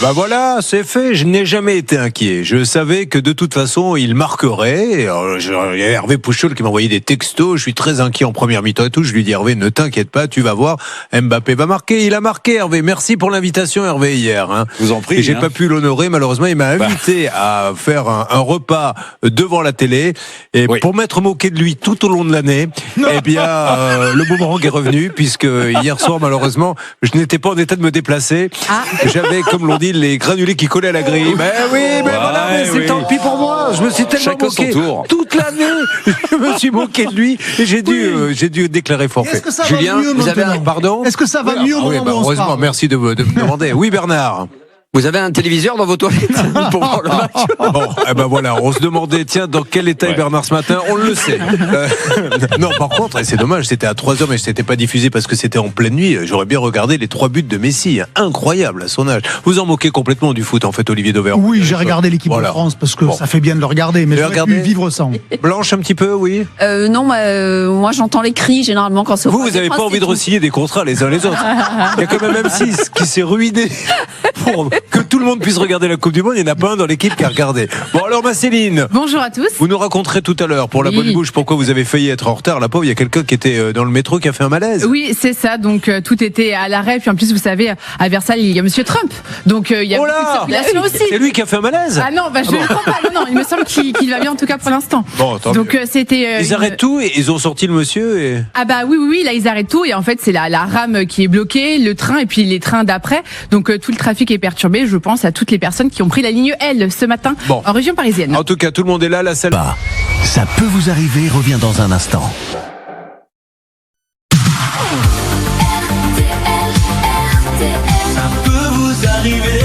bah voilà, c'est fait. Je n'ai jamais été inquiet. Je savais que de toute façon, il marquerait. Alors, il y a Hervé Pouchol qui m'a envoyé des textos. Je suis très inquiet en première mi-temps et tout. Je lui dis, Hervé, ne t'inquiète pas, tu vas voir. Mbappé va marquer. Il a marqué, Hervé. Merci pour l'invitation, Hervé, hier. Hein. Je vous en prie. Et j'ai pas pu l'honorer. Malheureusement, il m'a invité à faire un repas devant la télé. Et pour m'être moqué de lui tout au long de l'année, eh bien, le boomerang est revenu puisque hier soir, malheureusement, je n'étais pas en état de me déplacer. J'avais, comme l'on dit, les granulés qui collaient à la grille. Mais oui, mais voilà, mais c'est tant pis pour moi. Je me suis tellement moqué toute l'année. Je me suis moqué de lui et j'ai dû déclarer forfait. Est-ce que ça Julien, va mieux vous avez pardon? Est-ce que ça va mieux au moment où on se heureusement, parle? merci de me demander. Oui, Bernard. Vous avez un téléviseur dans vos toilettes pour voir le match? Bon, eh ben voilà, on se demandait, tiens, dans quel état est Bernard ce matin? On le sait. Non, par contre, et c'est dommage, c'était à 3h, mais c'était pas diffusé parce que c'était en pleine nuit. J'aurais bien regardé les 3 buts de Messi. Incroyable à son âge. Vous en moquez complètement du foot, en fait, Olivier Dauvert. Oui, j'ai regardé l'équipe de France parce que ça fait bien de le regarder, mais j'aurais pu vivre sans. Blanche, un petit peu, oui. Non, moi j'entends les cris généralement quand c'est. Vous n'avez pas envie de re-signer des contrats les uns les autres. Il y a quand même M6 qui s'est ruiné pour que tout le monde puisse regarder la Coupe du Monde. Il n'y en a pas un dans l'équipe qui a regardé. Bon, alors, ma Céline. Bonjour à tous. Vous nous raconterez tout à l'heure, pour la bonne bouche, pourquoi vous avez failli être en retard. La pauvre, il y a quelqu'un qui était dans le métro qui a fait un malaise. Oui, c'est ça. Donc, tout était à l'arrêt. Puis en plus, vous savez, à Versailles, il y a Monsieur Trump. Donc, il y a beaucoup de circulation aussi. C'est lui qui a fait un malaise? Ah non, je ne crois pas. Non, il me semble qu'il va bien, en tout cas, pour l'instant. Bon, donc, c'était. Ils arrêtent tout et ils ont sorti le monsieur et... Ah bah oui, là, ils arrêtent tout. Et en fait, c'est la rame qui est bloquée, le train et puis les trains d'après. Donc, tout le trafic est perturbé. Je pense à toutes les personnes qui ont pris la ligne L ce matin en région parisienne. En tout cas, tout le monde est là, la salle. Ça peut vous arriver, revient dans un instant. Ça peut vous arriver.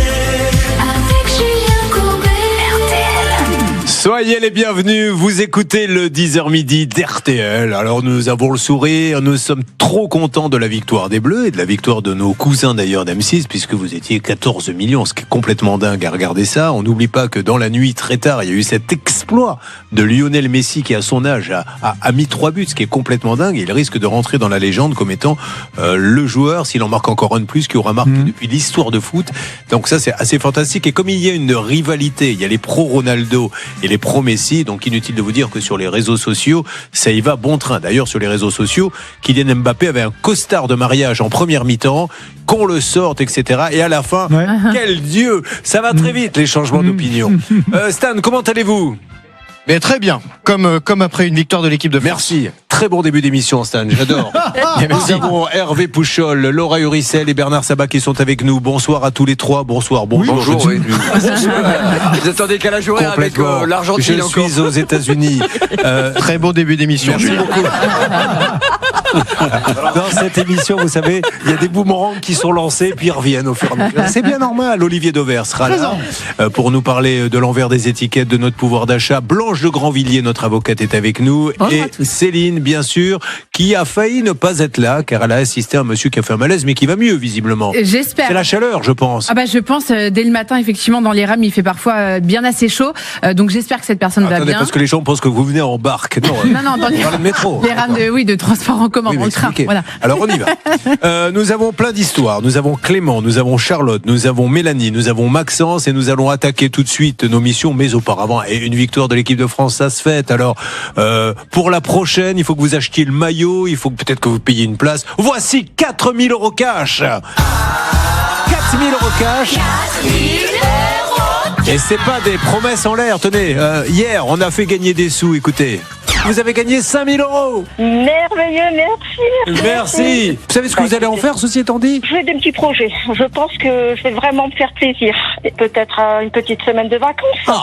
Soyez les bienvenus, vous écoutez le 10h midi d'RTL. Alors nous avons le sourire, nous sommes trop contents de la victoire des Bleus et de la victoire de nos cousins d'ailleurs d'M6 puisque vous étiez 14 millions, ce qui est complètement dingue à regarder ça. On n'oublie pas que dans la nuit très tard, il y a eu cet exploit de Lionel Messi qui à son âge a mis 3 buts, ce qui est complètement dingue. Et il risque de rentrer dans la légende comme étant le joueur, s'il en marque encore un de plus, qui aura marqué depuis l'histoire de foot. Donc ça c'est assez fantastique. Et comme il y a une rivalité, il y a les pro-Ronaldo et les pro-Messi, donc inutile de vous dire que sur les réseaux sociaux, ça y va bon train. D'ailleurs, sur les réseaux sociaux, Kylian Mbappé avait un costard de mariage en première mi-temps, qu'on le sorte, etc. Et à la fin, quel Dieu! Ça va très vite, les changements d'opinion. Stan, comment allez-vous? Mais très bien, comme après une victoire de l'équipe de France. Merci. Très bon début d'émission, Stan, j'adore. Nous avons Hervé Pouchol, Laura Uricel et Bernard Sabat qui sont avec nous. Bonsoir à tous les trois. Bonsoir. Bonjour. Oui. Vous êtes en décalage horaire avec l'Argentine encore. Je suis aux États-Unis. Très beau début d'émission. Merci beaucoup. Dans cette émission, vous savez, il y a des boomerangs qui sont lancés puis ils reviennent au fur et à mesure. C'est bien normal. Olivier Dauvert sera là pour nous parler de l'envers des étiquettes, de notre pouvoir d'achat. Blanche de Grandvilliers, notre avocate, est avec nous. Et Céline, bien sûr, qui a failli ne pas être là car elle a assisté à un monsieur qui a fait un malaise mais qui va mieux visiblement. J'espère. C'est la chaleur, je pense. Je pense dès le matin, effectivement, dans les rames, il fait parfois bien assez chaud. Donc j'espère que cette personne va bien. Parce que les gens pensent que vous venez en barque. Non, dans le métro. Les rames de transport en commun, dans le train. Voilà. Alors on y va. Nous avons plein d'histoires. Nous avons Clément, nous avons Charlotte, nous avons Mélanie, nous avons Maxence et nous allons attaquer tout de suite nos missions. Mais auparavant, et une victoire de l'équipe de France, ça se fête. Alors pour la prochaine, il faut que vous achetiez le maillot, il faut peut-être que vous payiez une place. Voici 4 000 € cash. 4 000 € cash. Et c'est pas des promesses en l'air. Tenez, hier, on a fait gagner des sous. Écoutez, vous avez gagné 5 000 €. Merveilleux, merci. Merci. Vous savez ce que vous allez en faire, ceci étant dit? Je fais des petits projets. Je pense que je vais vraiment me faire plaisir. Et peut-être une petite semaine de vacances.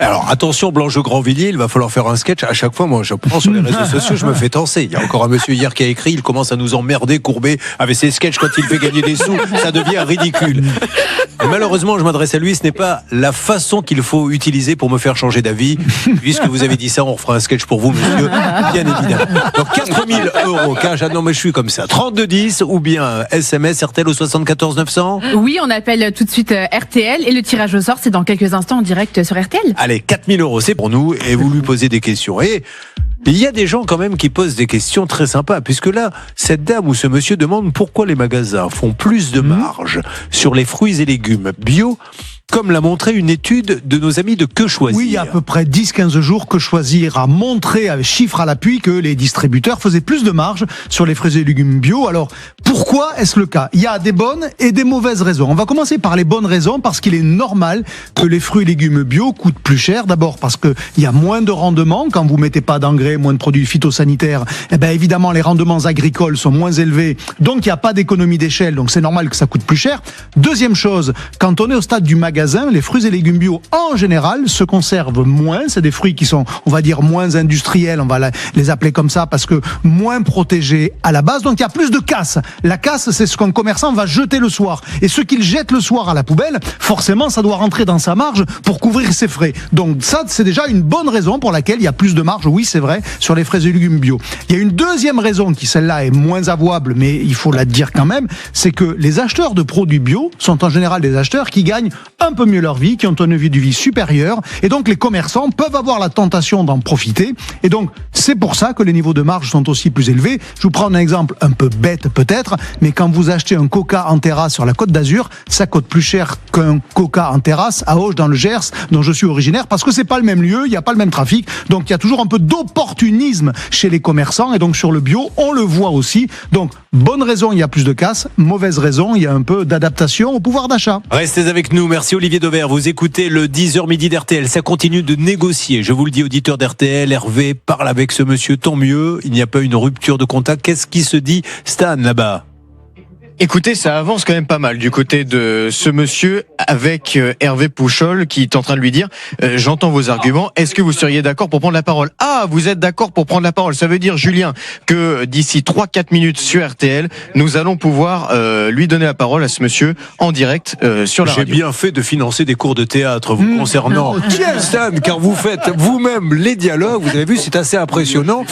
Alors, attention, Blanche de Grandvilliers, il va falloir faire un sketch. À chaque fois, moi, je prends sur les réseaux sociaux, je me fais tenser. Il y a encore un monsieur hier qui a écrit, il commence à nous emmerder, Courbet, avec ses sketchs quand il fait gagner des sous. Ça devient ridicule. Et malheureusement, je m'adresse à lui, ce n'est pas la façon qu'il faut utiliser pour me faire changer d'avis. Puisque vous avez dit ça, on refera un sketch pour vous, monsieur, bien évidemment. Donc 4 000 € cash. Ah non, mais je suis comme ça. 3210 ou bien SMS RTL au 74 900. Oui, on appelle tout de suite RTL et le tirage au sort, c'est dans quelques instants en direct sur RTL. Allez, 4 000 €, c'est pour nous et vous lui posez des questions. Et Il y a des gens quand même qui posent des questions très sympas, puisque là, cette dame ou ce monsieur demande pourquoi les magasins font plus de marge sur les fruits et légumes bio, comme l'a montré une étude de nos amis de Que Choisir. Oui, il y a à peu près 10-15 jours, Que Choisir a montré, avec chiffres à l'appui, que les distributeurs faisaient plus de marge sur les fruits et légumes bio. Alors, pourquoi est-ce le cas? Il y a des bonnes et des mauvaises raisons. On va commencer par les bonnes raisons, parce qu'il est normal que les fruits et légumes bio coûtent plus cher. D'abord parce qu'il y a moins de rendement quand vous mettez pas d'engrais, moins de produits phytosanitaires. Eh ben, évidemment, les rendements agricoles sont moins élevés, donc il n'y a pas d'économie d'échelle, donc c'est normal que ça coûte plus cher. Deuxième chose, quand on est au stade du magasin, les fruits et légumes bio en général se conservent moins. C'est des fruits qui sont, on va dire, moins industriels, on va les appeler comme ça, parce que moins protégés à la base. Donc il y a plus de casse. La casse, c'est ce qu'un commerçant va jeter le soir. Et ce qu'il jette le soir à la poubelle, forcément, ça doit rentrer dans sa marge pour couvrir ses frais. Donc ça, c'est déjà une bonne raison pour laquelle il y a plus de marge, oui, c'est vrai, sur les fruits et légumes bio. Il y a une deuxième raison qui, celle-là, est moins avouable, mais il faut la dire quand même, c'est que les acheteurs de produits bio sont en général des acheteurs qui gagnent un peu mieux leur vie, qui ont un niveau de vie supérieur, et donc les commerçants peuvent avoir la tentation d'en profiter, et donc c'est pour ça que les niveaux de marge sont aussi plus élevés. Je vous prends un exemple un peu bête peut-être, mais quand vous achetez un Coca en terrasse sur la Côte d'Azur, ça coûte plus cher qu'un Coca en terrasse à Auch dans le Gers, dont je suis originaire, parce que c'est pas le même lieu, il n'y a pas le même trafic, donc il y a toujours un peu d'opportunisme chez les commerçants, et donc sur le bio, on le voit aussi. Donc bonne raison, il y a plus de casse, mauvaise raison, il y a un peu d'adaptation au pouvoir d'achat. Restez avec nous, merci Olivier Dauvert. Vous écoutez le 10h midi d'RTL, ça continue de négocier. Je vous le dis, auditeur d'RTL, Hervé parle avec ce monsieur, tant mieux, il n'y a pas une rupture de contact. Qu'est-ce qui se dit, Stan, là-bas? Écoutez, ça avance quand même pas mal du côté de ce monsieur avec Hervé Pouchol qui est en train de lui dire j'entends vos arguments, est-ce que vous seriez d'accord pour prendre la parole? Ah, vous êtes d'accord pour prendre la parole. Ça veut dire, Julien, que d'ici 3-4 minutes sur RTL, nous allons pouvoir lui donner la parole à ce monsieur en direct sur la radio. J'ai bien fait de financer des cours de théâtre vous concernant. Tiens, Stan, car vous faites vous-même les dialogues, vous avez vu, c'est assez impressionnant.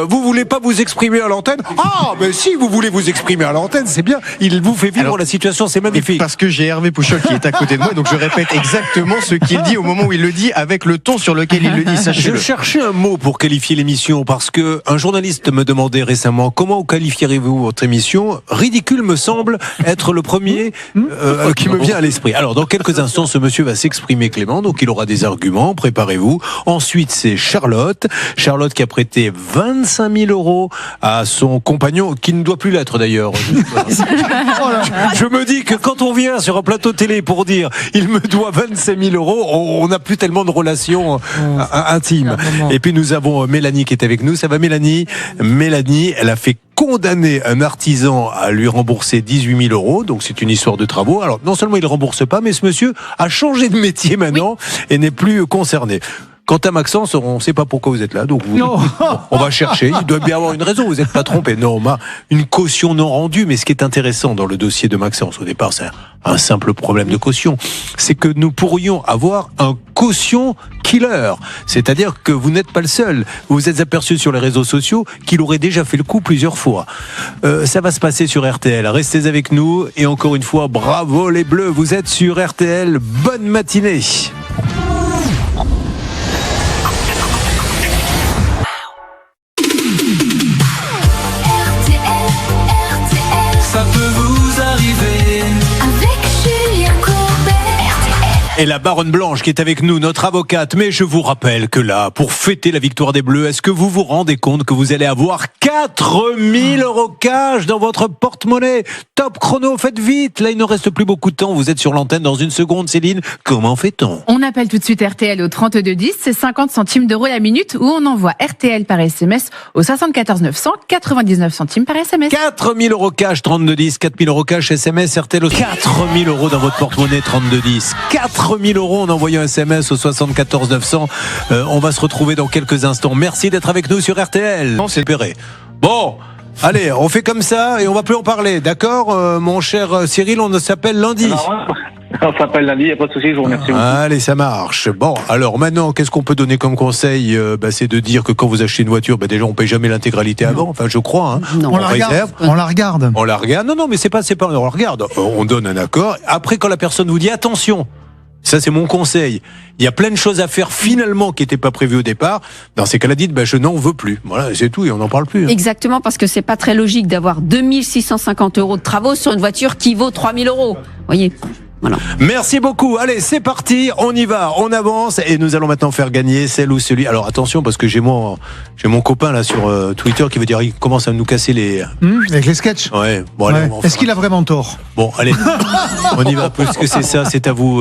Vous voulez pas vous exprimer à l'antenne? Ah, mais si vous voulez vous exprimer à l'antenne, c'est bien. Il vous fait vivre la situation, c'est magnifique. Parce que j'ai Hervé Pouchol qui est à côté de moi, donc je répète exactement ce qu'il dit au moment où il le dit, avec le ton sur lequel il le dit, sachez-le. Je cherchais un mot pour qualifier l'émission, parce que un journaliste me demandait récemment comment qualifieriez-vous votre émission. Ridicule me semble être le premier qui me vient à l'esprit. Alors dans quelques instants, ce monsieur va s'exprimer, Clément, donc il aura des arguments, préparez-vous. Ensuite, c'est Charlotte qui a prêté 25 000 € à son compagnon, qui ne doit plus l'être d'ailleurs. Je me dis que quand on vient sur un plateau télé pour dire il me doit 25 000 €, on n'a plus tellement de relations intimes. Et puis nous avons Mélanie qui est avec nous. Ça va, Mélanie? Mélanie, elle a fait condamner un artisan à lui rembourser 18 000 €, donc c'est une histoire de travaux. Alors non seulement il ne rembourse pas, mais ce monsieur a changé de métier maintenant et n'est plus concerné. Quant à Maxence, on ne sait pas pourquoi vous êtes là, donc on va chercher. Il doit bien avoir une raison, vous n'êtes pas trompé. Non, une caution non rendue, mais ce qui est intéressant dans le dossier de Maxence, au départ, c'est un simple problème de caution. C'est que nous pourrions avoir un caution killer. C'est-à-dire que vous n'êtes pas le seul. Vous vous êtes aperçu sur les réseaux sociaux qu'il aurait déjà fait le coup plusieurs fois. Ça va se passer sur RTL. Restez avec nous. Et encore une fois, bravo les Bleus. Vous êtes sur RTL. Bonne matinée. Ça peut vous arriver avec Julien Courbet. Et la baronne Blanche qui est avec nous, notre avocate. Mais je vous rappelle que là, pour fêter la victoire des Bleus, est-ce que vous vous rendez compte que vous allez avoir 4 000 € cash dans votre porte-monnaie? Top chrono, faites vite. Là, il ne reste plus beaucoup de temps. Vous êtes sur l'antenne dans une seconde, Céline. Comment fait-on? On appelle tout de suite RTL au 3210, c'est 50 centimes d'euros la minute, ou on envoie RTL par SMS au 74 900, 99 centimes par SMS. 4 000 € cash, 3210. 4 000 € cash, SMS, RTL au 4 000 € dans votre porte-monnaie, 3210. 4 000 € en envoyant un SMS au 74 900. On va se retrouver dans quelques instants. Merci d'être avec nous sur RTL. Non, c'est péré. Bon, allez, on fait comme ça et on va plus en parler, d'accord, mon cher Cyril, on s'appelle lundi. On s'appelle lundi, il n'y a pas de souci, je vous remercie. Allez, ça marche. Bon, alors maintenant, qu'est-ce qu'on peut donner comme conseil? C'est de dire que quand vous achetez une voiture, déjà on paye jamais l'intégralité avant, enfin je crois. Hein. Non. On la regarde. On la regarde. Non, mais c'est pas, on la regarde. On donne un accord. Après, quand la personne vous dit attention, Ça, c'est mon conseil. Il y a plein de choses à faire finalement qui n'étaient pas prévues au départ. Dans ces cas-là, dites, je n'en veux plus. Voilà, c'est tout et on n'en parle plus. Exactement, parce que c'est pas très logique d'avoir 2650 € de travaux sur une voiture qui vaut 3000 €. Vous voyez? Voilà. Merci beaucoup. Allez, c'est parti. On y va. On avance et nous allons maintenant faire gagner celle ou celui. Alors attention parce que j'ai mon copain là sur Twitter qui veut dire il commence à nous casser les. Avec les sketchs. Ouais. Bon, allez, Ouais. Est-ce qu'il a vraiment tort? Bon, allez. On y va. Puisque c'est ça, c'est à vous.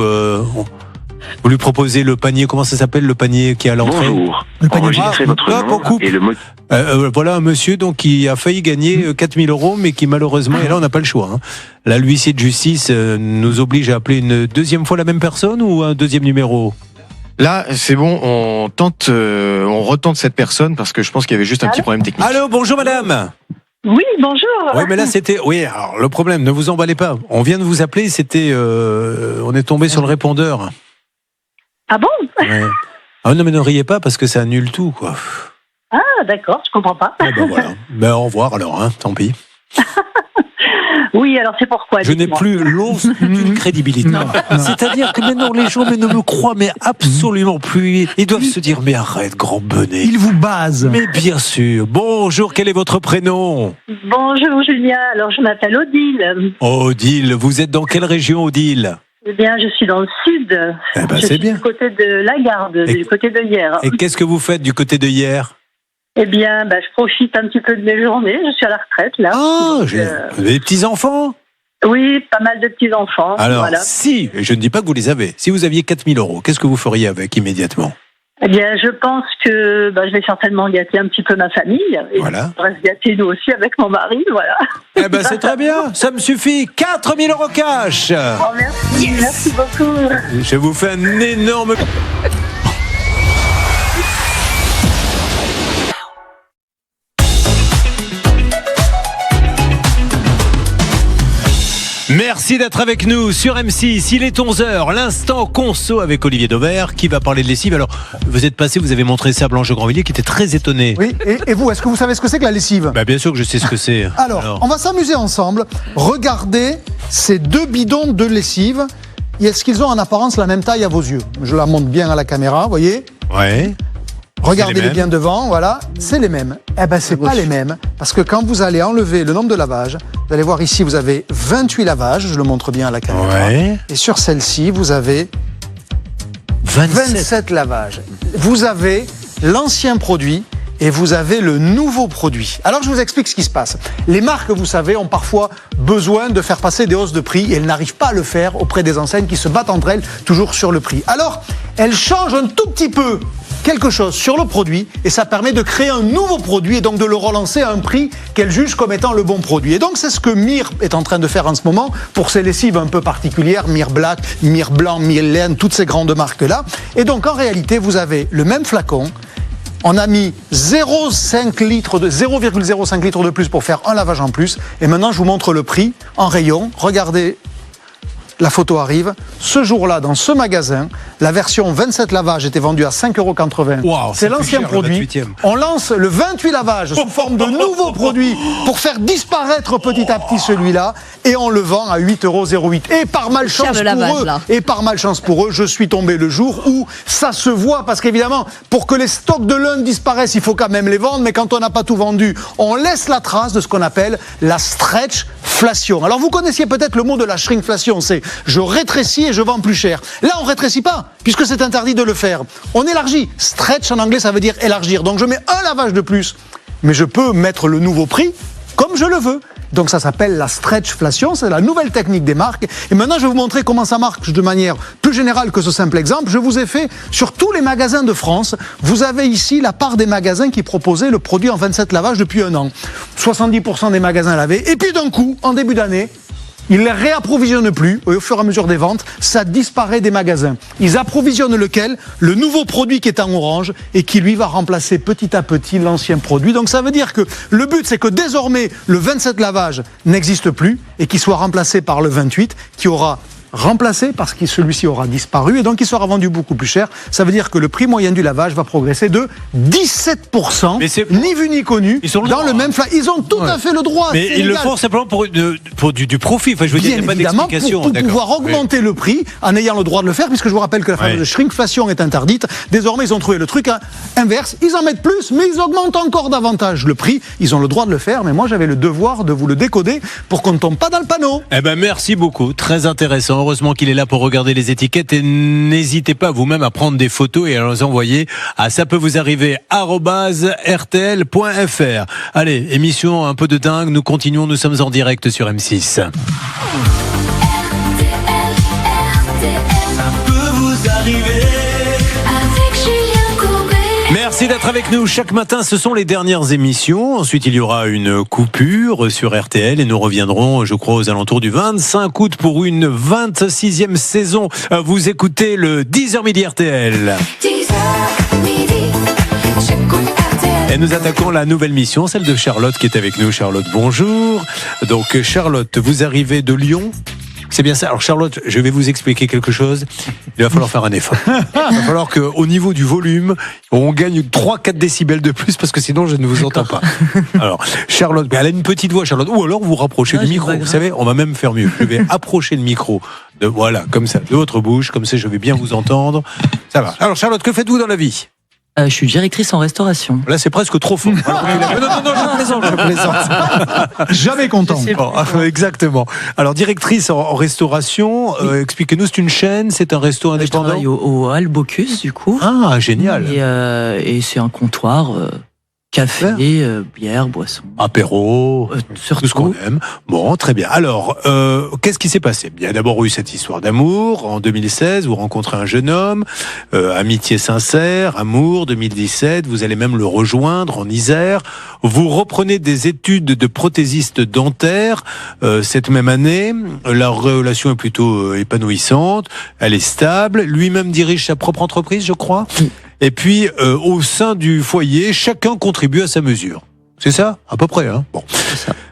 Vous lui proposez le panier. Comment ça s'appelle le panier qui est à l'entrée? Bonjour. Le panier. Enregistrez votre nom et le mot. Voilà un monsieur donc qui a failli gagner 4000 €, mais qui malheureusement, et là on n'a pas le choix. Hein. Là, l'huissier de justice nous oblige à appeler une deuxième fois la même personne ou un deuxième numéro? Là, c'est bon, on retente cette personne parce que je pense qu'il y avait juste un petit problème technique. Allô, bonjour madame. Oui, bonjour. Oui, mais là c'était. Oui, alors le problème, ne vous emballez pas. On vient de vous appeler, c'était. On est tombé sur le répondeur. Ah bon? Ouais. Ah non, mais ne riez pas parce que ça annule tout, quoi. Ah, d'accord, je comprends pas. Ah voilà. Au revoir alors, hein, tant pis. Oui, alors c'est pourquoi. Je n'ai plus l'once d'une crédibilité. C'est-à-dire que maintenant les gens ne me croient mais absolument plus. Ils doivent se dire mais arrête, grand bonnet. Il vous base. Mais bien sûr. Bonjour, quel est votre prénom? Bonjour Julien, alors je m'appelle Odile. Odile, vous êtes dans quelle région, Odile? Eh bien, je suis dans le sud. Eh ben, je c'est suis bien. du côté de la Garde, du côté de hier. Et qu'est-ce que vous faites du côté de hier? Eh bien, je profite un petit peu de mes journées. Je suis à la retraite, là. Ah, Donc, vous avez des petits-enfants? Oui, pas mal de petits-enfants. Alors, voilà. si, je ne dis pas que vous les avez, si vous aviez 4000 €, qu'est-ce que vous feriez avec immédiatement? Eh bien, je pense que je vais certainement gâter un petit peu ma famille. Et Voilà. on va se gâter nous aussi avec mon mari, voilà. Eh ben, c'est très bien, ça me suffit. 4000 € cash. Oh, merci, merci beaucoup. Je vous fais un énorme... Merci d'être avec nous sur M6. Il est 11h, l'instant conso avec Olivier Dauvert qui va parler de lessive. Alors, vous êtes passé, vous avez montré ça à Blanche de Grandvilliers qui était très étonnée. Oui, et vous, est-ce que vous savez ce que c'est que la lessive? Bien sûr que je sais ce que c'est. Alors, on va s'amuser ensemble. Regardez ces deux bidons de lessive. Est-ce qu'ils ont en apparence la même taille à vos yeux? Je la montre bien à la caméra, vous voyez? Ouais. Regardez-les bien devant, voilà, c'est les mêmes. Eh ben, c'est pas les mêmes, parce que quand vous allez enlever le nombre de lavages, vous allez voir ici, vous avez 28 lavages, je le montre bien à la caméra. Ouais. Et sur celle-ci, vous avez 27 lavages. Vous avez l'ancien produit et vous avez le nouveau produit. Alors, je vous explique ce qui se passe. Les marques, vous savez, ont parfois besoin de faire passer des hausses de prix et elles n'arrivent pas à le faire auprès des enseignes qui se battent entre elles toujours sur le prix. Alors, elles changent un tout petit peu quelque chose sur le produit et ça permet de créer un nouveau produit et donc de le relancer à un prix qu'elle juge comme étant le bon produit. Et donc c'est ce que Mir est en train de faire en ce moment pour ses lessives un peu particulières, Mir Black, Mir Blanc, Mir Laine, toutes ces grandes marques-là. Et donc en réalité, vous avez le même flacon. On a mis 0,05 litres de plus pour faire un lavage en plus. Et maintenant, je vous montre le prix en rayon. Regardez. La photo arrive. Ce jour-là, dans ce magasin, la version 27 lavages était vendue à 5,80 €. Wow, c'est l'ancien cher, produit. le 28e. On lance le 28 lavages sous forme de nouveau produit pour faire disparaître petit à petit celui-là et on le vend à 8,08 €. Et par malchance Cher le pour lavage, eux, là. et par malchance pour eux, je suis tombé le jour où ça se voit parce qu'évidemment, pour que les stocks de l'un disparaissent, il faut quand même les vendre. Mais quand on n'a pas tout vendu, on laisse la trace de ce qu'on appelle la stretchflation. Alors vous connaissiez peut-être le mot de la shrinkflation, c'est je rétrécis et je vends plus cher. Là, on rétrécit pas, puisque c'est interdit de le faire. On élargit. Stretch en anglais, ça veut dire élargir. Donc je mets un lavage de plus, mais je peux mettre le nouveau prix comme je le veux. Donc ça s'appelle la stretchflation, c'est la nouvelle technique des marques. Et maintenant, je vais vous montrer comment ça marche de manière plus générale que ce simple exemple. Je vous ai fait sur tous les magasins de France. Vous avez ici la part des magasins qui proposaient le produit en 27 lavages depuis un an. 70% des magasins l'avaient. Et puis d'un coup, en début d'année, ils ne les réapprovisionnent plus, et au fur et à mesure des ventes, ça disparaît des magasins. Ils approvisionnent lequel? Le nouveau produit qui est en orange et qui lui va remplacer petit à petit l'ancien produit. Donc ça veut dire que le but c'est que désormais le 27 lavage n'existe plus et qu'il soit remplacé par le 28 qui aura remplacé parce que celui-ci aura disparu et donc il sera vendu beaucoup plus cher. Ça veut dire que le prix moyen du lavage va progresser de 17%. Mais c'est- ni vu ni connu. Ils sont le dans droit, le hein. même flag. Ils ont tout à fait le droit. Mais c'est ils le légal. font simplement pour du profit. Enfin, je veux dire, il Bien n'y a pas évidemment, d'explication. pour D'accord. pouvoir augmenter le prix en ayant le droit de le faire, puisque je vous rappelle que la fameuse Ouais. shrinkflation est interdite. Désormais, ils ont trouvé le truc inverse. Ils en mettent plus, mais ils augmentent encore davantage le prix. Ils ont le droit de le faire, mais moi, j'avais le devoir de vous le décoder pour qu'on ne tombe pas dans le panneau. Eh ben, merci beaucoup. Très intéressant. Heureusement qu'il est là pour regarder les étiquettes et n'hésitez pas vous-même à prendre des photos et à les envoyer à ça peut vous arriver @rtl.fr. Allez, émission un peu de dingue. Nous continuons. Nous sommes en direct sur M6. Avec Julien Courbet. Merci d'être avec nous. Chaque matin, ce sont les dernières émissions. Ensuite, il y aura une coupure sur RTL et nous reviendrons, je crois, aux alentours du 25 août pour une 26e saison. Vous écoutez le 10h midi RTL. 10h midi, j'écoute RTL. Et nous attaquons la nouvelle mission, celle de Charlotte qui est avec nous. Charlotte, bonjour. Donc, Charlotte, vous arrivez de Lyon. C'est bien ça. Alors Charlotte, je vais vous expliquer quelque chose. Il va falloir faire un effort. Il va falloir qu'au niveau du volume, on gagne 3-4 décibels de plus parce que sinon je ne vous entends pas. Alors Charlotte, elle a une petite voix Charlotte. Ou alors vous rapprochez Ah, le c'est micro. pas Vous grave. savez, on va même faire mieux. Je vais approcher le micro. Voilà, comme ça, de votre bouche. Comme ça, je vais bien vous entendre. Ça va. Alors Charlotte, que faites-vous dans la vie ? Je suis directrice en restauration. Là, c'est presque trop fort. Alors, non, je plaisante. Jamais content. Bon, exactement. Alors, directrice en restauration, expliquez-nous, c'est une chaîne, c'est un resto Je indépendant. travaille au Hall Bocuse, du coup. Ah, génial. Et c'est un comptoir, café, bière, boisson. Apéro, surtout. tout ce qu'on aime. Bon, très bien. Alors, qu'est-ce qui s'est passé ? Il y a d'abord eu cette histoire d'amour. En 2016, vous rencontrez un jeune homme, amitié sincère, amour, 2017, vous allez même le rejoindre en Isère. Vous reprenez des études de prothésiste dentaire cette même année. La relation est plutôt épanouissante, elle est stable. Lui-même dirige sa propre entreprise, je crois. Et puis, au sein du foyer, chacun contribue à sa mesure. C'est ça ? À peu près, hein ? Bon.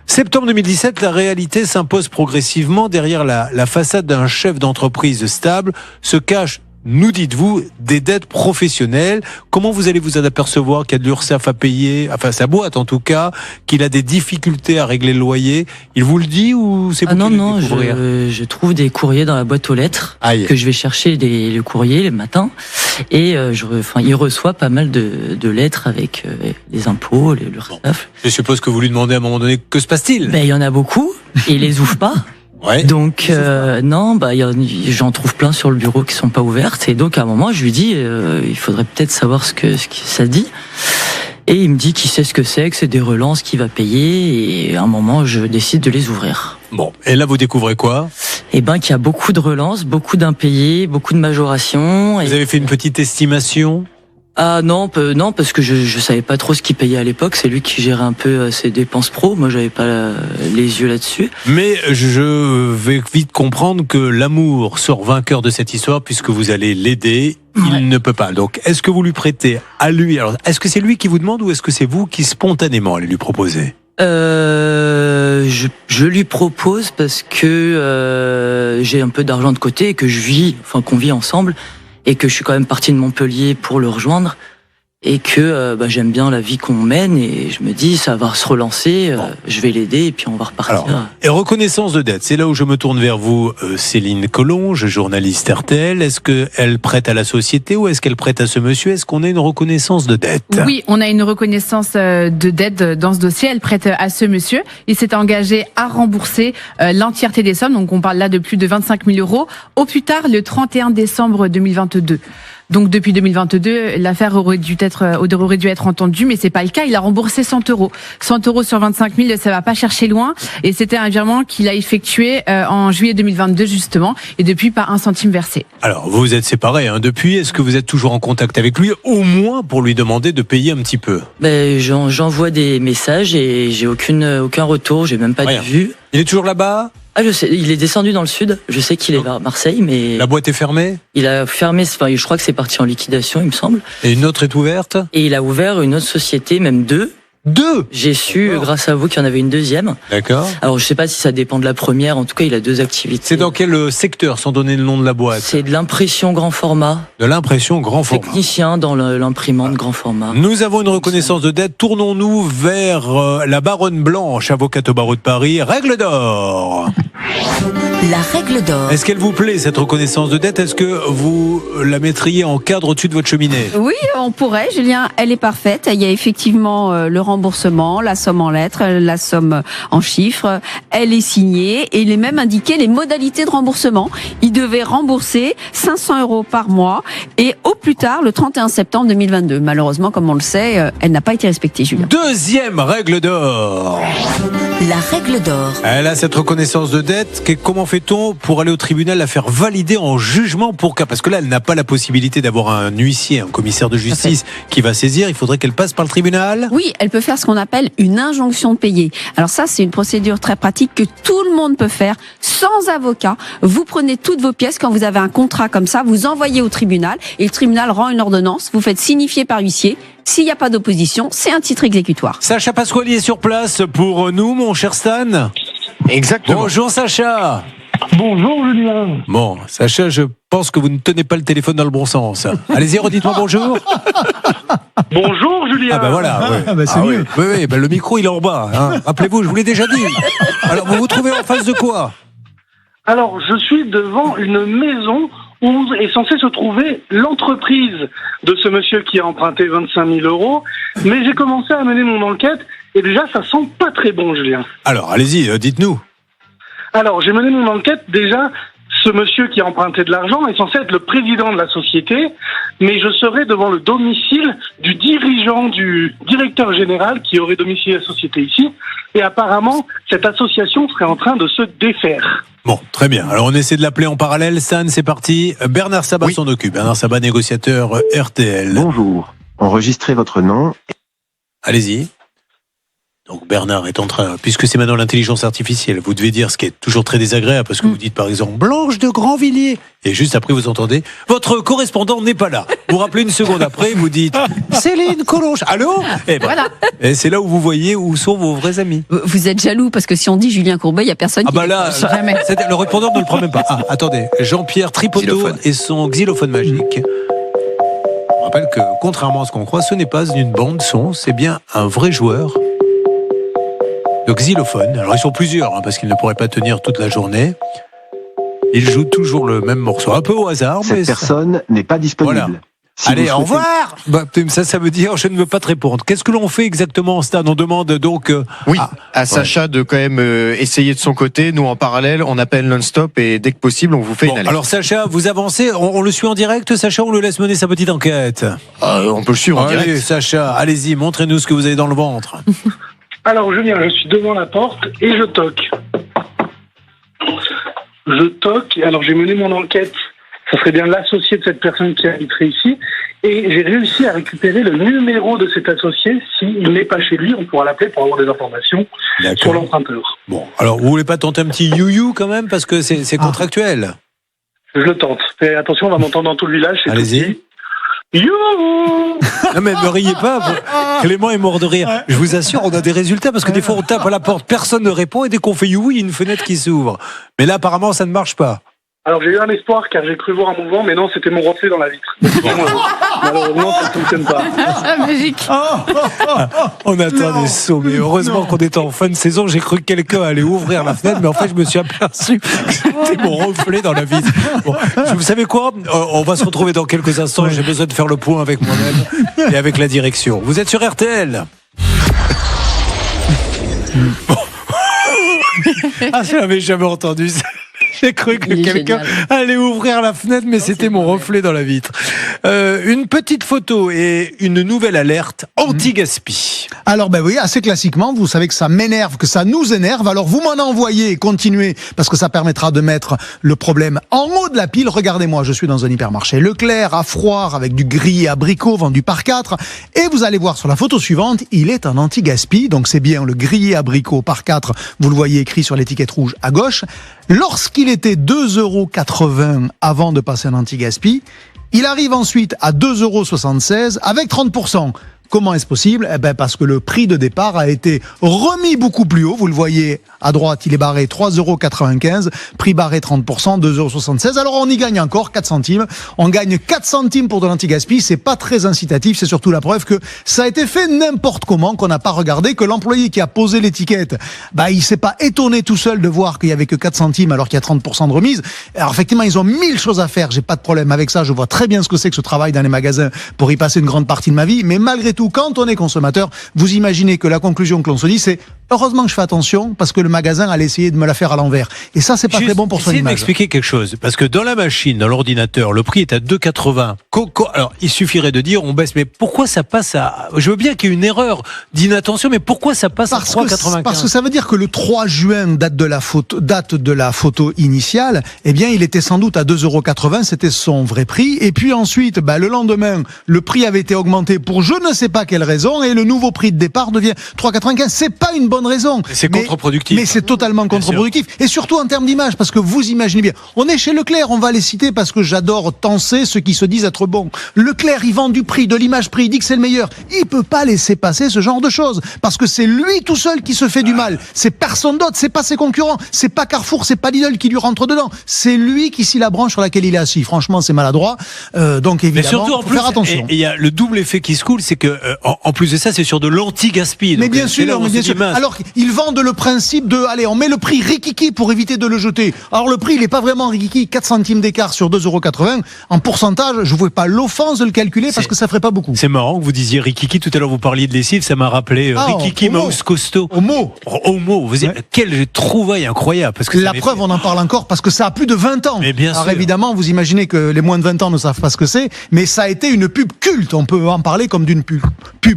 Septembre 2017, la réalité s'impose progressivement. Derrière la façade d'un chef d'entreprise stable se cache, nous dites-vous, des dettes professionnelles. Comment vous allez vous en apercevoir qu'il y a de l'URSSAF à payer, enfin sa boîte en tout cas, qu'il a des difficultés à régler le loyer ? Il vous le dit ou c'est vous qui le découvrir ? Je trouve des courriers dans la boîte aux lettres Aïe. que je vais chercher le courrier le matin et il reçoit pas mal de lettres avec les impôts, l'URSSAF. Je suppose que vous lui demandez à un moment donné, que se passe-t-il ? Ben, il y en a beaucoup et il les ouvre pas. Ouais. Donc non, j'en trouve plein sur le bureau qui sont pas ouvertes et donc à un moment je lui dis il faudrait peut-être savoir ce que ça dit et il me dit qu'il sait ce que c'est des relances qu'il va payer et à un moment je décide de les ouvrir. Bon, et là vous découvrez quoi ? Et ben qu'il y a beaucoup de relances, beaucoup d'impayés, beaucoup de majorations. Vous avez fait une petite estimation ? Ah non, non parce que je savais pas trop ce qu'il payait à l'époque. C'est lui qui gérait un peu ses dépenses pro. Moi, j'avais pas les yeux là-dessus. Mais je vais vite comprendre que l'amour sort vainqueur de cette histoire puisque vous allez l'aider. Il ne peut pas. Donc, est-ce que vous lui prêtez à lui ? Alors, est-ce que c'est lui qui vous demande ou est-ce que c'est vous qui spontanément allez lui proposer ? Je lui propose parce que j'ai un peu d'argent de côté et que qu'on vit ensemble. Et que je suis quand même parti de Montpellier pour le rejoindre et que j'aime bien la vie qu'on mène et je me dis ça va se relancer, je vais l'aider et puis on va repartir. Alors, et reconnaissance de dette, c'est là où je me tourne vers vous, Céline Collonge, journaliste RTL. Est-ce qu'elle prête à la société ou est-ce qu'elle prête à ce monsieur ? Est-ce qu'on a une reconnaissance de dette ? Oui, on a une reconnaissance de dette dans ce dossier. Elle prête à ce monsieur. Il s'est engagé à rembourser l'entièreté des sommes. Donc on parle là de plus de 25 000 euros. Au plus tard, le 31 décembre 2022. Donc depuis 2022, l'affaire aurait dû être entendue, mais c'est pas le cas. Il a remboursé 100 euros. 100 euros sur 25 000, ça va pas chercher loin. Et c'était un virement qu'il a effectué en juillet 2022 justement. Et depuis, pas un centime versé. Alors, vous êtes séparés depuis. Est-ce que vous êtes toujours en contact avec lui, au moins pour lui demander de payer un petit peu ? J'envoie des messages et j'ai aucun retour. J'ai même pas de vue. Il est toujours là-bas ? Ah, je sais, il est descendu dans le sud. Je sais qu'il est à Marseille, mais... La boîte est fermée ? Il a fermé, je crois que c'est parti en liquidation, il me semble. Et une autre est ouverte ? Et il a ouvert une autre société, même deux. 2. J'ai su, grâce à vous, qu'il y en avait une deuxième. D'accord. Alors, je sais pas si ça dépend de la première. En tout cas, il a 2 activités. C'est dans quel secteur, sans donner le nom de la boîte? C'est de l'impression grand format. De l'impression grand format. Technicien dans l'imprimante grand format. Nous avons une reconnaissance de dette. Tournons-nous vers la Baronne Blanche, avocate au barreau de Paris. Règle d'or. La règle d'or. Est-ce qu'elle vous plaît, cette reconnaissance de dette? Est-ce que vous la mettriez en cadre au-dessus de votre cheminée? Oui, on pourrait, Julien, elle est parfaite. Il y a effectivement le remboursement, la somme en lettres, la somme en chiffres. Elle est signée et il est même indiqué les modalités de remboursement. Il devait rembourser 500 € par mois et au plus tard le 31 septembre 2022. Malheureusement, comme on le sait, elle n'a pas été respectée, Julien. Deuxième règle d'or. La règle d'or. Elle a cette reconnaissance de dette. Comment fait-on pour aller au tribunal, la faire valider en jugement pour cas? Parce que là, elle n'a pas la possibilité d'avoir un huissier, un commissaire de justice qui va saisir. Il faudrait qu'elle passe par le tribunal. Oui, elle peut faire ce qu'on appelle une injonction de payer. Alors ça, c'est une procédure très pratique que tout le monde peut faire sans avocat. Vous prenez toutes vos pièces quand vous avez un contrat comme ça, vous envoyez au tribunal et le tribunal rend une ordonnance. Vous faites signifier par huissier. S'il n'y a pas d'opposition, c'est un titre exécutoire. Sacha Pasquali est sur place pour nous, mon cher Stan. Exactement. Bonjour Sacha. Bonjour Julien. Bon, Sacha, je pense que vous ne tenez pas le téléphone dans le bon sens. Allez-y, redites-moi bonjour. Bonjour Julien. Ah ben voilà, ouais. Ah bah c'est mieux. Oui, ben le micro il est en bas. Hein. Rappelez-vous, je vous l'ai déjà dit. Alors vous vous trouvez en face de quoi? Alors, je suis devant une maison où est censée se trouver l'entreprise de ce monsieur qui a emprunté 25 000 €. Mais j'ai commencé à mener mon enquête et déjà, ça sent pas très bon, Julien. Alors, allez-y, dites-nous. Alors, j'ai mené mon enquête. Déjà, ce monsieur qui a emprunté de l'argent est censé être le président de la société, mais je serai devant le domicile du dirigeant, du directeur général qui aurait domicilié la société ici. Et apparemment, cette association serait en train de se défaire. Bon, très bien. Alors on essaie de l'appeler en parallèle. Stan, c'est parti. Bernard Sabat s'en occupe. Bernard Sabat, négociateur RTL. Bonjour. Enregistrez votre nom. Allez-y. Donc Bernard est en train, puisque c'est maintenant l'intelligence artificielle, vous devez dire ce qui est toujours très désagréable, parce que vous dites par exemple Blanche de Grandvilliers, et juste après vous entendez votre correspondant n'est pas là. Vous rappelez une seconde après, vous dites Céline Collonges, allô? Et ben, Voilà. et c'est là où vous voyez où sont vos vrais amis. Vous êtes jaloux parce que si on dit Julien Courbet, il n'y a personne Ah qui... bah là, Jamais. le répondeur ne le prend même pas. Ah, attendez, Jean-Pierre Tripoteau Xylophone. et son xylophone magique. Je rappelle que, contrairement à ce qu'on croit, ce n'est pas une bande son, c'est bien un vrai joueur de xylophone. Alors ils sont plusieurs, hein, parce qu'ils ne pourraient pas tenir toute la journée. Ils jouent toujours le même morceau, un peu au hasard. Mais Cette personne n'est pas disponible. Voilà. Si allez, vous au souhaitez- revoir. Bah, ça veut dire je ne veux pas te répondre. Qu'est-ce que l'on fait exactement, Stan? On demande donc... Oui, à Sacha de quand même essayer de son côté. Nous, en parallèle, on appelle non-stop et dès que possible, on vous fait Bon, une alerte. alors Sacha, vous avancez, on le suit en direct, Sacha, on le laisse mener sa petite enquête? On peut le suivre en Allez, direct. Sacha, allez-y, montrez-nous ce que vous avez dans le ventre. Alors Julien, je suis devant la porte et je toque. Je toque, alors j'ai mené mon enquête, ça serait bien l'associé de cette personne qui habiterait ici, et j'ai réussi à récupérer le numéro de cet associé. S'il n'est pas chez lui, on pourra l'appeler pour avoir des informations sur l'emprunteur. Bon, alors vous voulez pas tenter un petit you-you quand même, parce que c'est contractuel. Je le tente. Et attention, on va m'entendre dans tout le village. c'est Allez-y. tout petit. You. Non mais ne riez pas, Clément est mort de rire. Je vous assure, on a des résultats, parce que des fois on tape à la porte, personne ne répond, et dès qu'on fait you, il y a une fenêtre qui s'ouvre. Mais là apparemment ça ne marche pas. Alors j'ai eu un espoir car j'ai cru voir un mouvement, mais non, c'était mon reflet dans la vitre. Malheureusement, ça ne fonctionne pas. Magique. On attend des sauts, mais heureusement qu'on était en fin de saison. J'ai cru que quelqu'un allait ouvrir la fenêtre, mais en fait je me suis aperçu que c'était mon reflet dans la vitre. Bon, vous savez quoi? On va se retrouver dans quelques instants. J'ai besoin de faire le point avec moi-même et avec la direction. Vous êtes sur RTL. Bon. Ah, je l'avais jamais entendu ça. J'ai cru que Il est quelqu'un génial. allait ouvrir la fenêtre, mais c'était mon reflet dans la vitre. Une petite photo et une nouvelle alerte anti-gaspi. Alors ben oui, assez classiquement, vous savez que ça m'énerve, que ça nous énerve, alors vous m'en envoyez, continuez, parce que ça permettra de mettre le problème en haut de la pile. Regardez-moi, je suis dans un hypermarché Leclerc, à Froid, avec du grillé abricot vendu par 4, et vous allez voir sur la photo suivante, il est un anti-gaspi, donc c'est bien le grillé abricot par 4, vous le voyez écrit sur l'étiquette rouge à gauche. Lorsqu'il était 2,80 € avant de passer un anti-gaspi, il arrive ensuite à 2,76 € avec 30%. Comment est-ce possible ? Parce que le prix de départ a été remis beaucoup plus haut. Vous le voyez à droite, il est barré 3,95 €, prix barré 30%, 2,76 €. Alors on y gagne encore 4 centimes. On gagne 4 centimes pour de l'anti-gaspi. C'est pas très incitatif. C'est surtout la preuve que ça a été fait n'importe comment, qu'on n'a pas regardé, que l'employé qui a posé l'étiquette, il s'est pas étonné tout seul de voir qu'il y avait que 4 centimes alors qu'il y a 30% de remise. Alors effectivement, ils ont 1000 choses à faire. J'ai pas de problème avec ça. Je vois très bien ce que c'est que ce travail dans les magasins pour y passer une grande partie de ma vie. Mais malgré tout, quand on est consommateur, vous imaginez que la conclusion que l'on se dit, c'est heureusement que je fais attention parce que le magasin allait essayer de me la faire à l'envers. Et ça, c'est pas très bon pour son image. Essayez de m'expliquer quelque chose. Parce que dans la machine, dans l'ordinateur, le prix est à 2,80. Alors, il suffirait de dire on baisse. Mais pourquoi ça passe à... Je veux bien qu'il y ait une erreur d'inattention, mais pourquoi ça passe à 3,95 ? Parce que ça veut dire que le 3 juin, date de la photo initiale, eh bien, il était sans doute à 2,80 €. C'était son vrai prix. Et puis ensuite, le lendemain, le prix avait été augmenté pour je ne sais pas quelle raison et le nouveau prix de départ devient 3,95. C'est pas une bonne raison. C'est contre-productif. Mais c'est totalement contre-productif. Et surtout en termes d'image, parce que vous imaginez bien, on est chez Leclerc, on va les citer parce que j'adore tenser ceux qui se disent être bons. Leclerc, il vend du prix, de l'image prix, il dit que c'est le meilleur. Il peut pas laisser passer ce genre de choses. Parce que c'est lui tout seul qui se fait du mal. C'est personne d'autre, c'est pas ses concurrents, c'est pas Carrefour, c'est pas Lidl qui lui rentre dedans. C'est lui qui scie la branche sur laquelle il est assis. Franchement, c'est maladroit. Donc évidemment, mais surtout, en faut plus, faire attention. Et il y a le double effet qui se coule, c'est que en plus de ça, c'est sur de l'anti-gaspi. Mais bien sûr, Alors, ils vendent le principe de, allez, on met le prix rikiki pour éviter de le jeter. Alors, le prix, il est pas vraiment rikiki, 4 centimes d'écart sur 2,80 €. En pourcentage, je ne vois pas l'offense de le calculer parce que ça ferait pas beaucoup. C'est marrant que vous disiez rikiki. Tout à l'heure, vous parliez de lessive, ça m'a rappelé rikiki mouse costaud. Homo. Vous êtes, quelle trouvaille incroyable. Parce que la preuve, on en parle encore parce que ça a plus de 20 ans. Mais bien sûr. Alors, évidemment, vous imaginez que les moins de 20 ans ne savent pas ce que c'est, mais ça a été une pub culte. On peut en parler comme d'une pub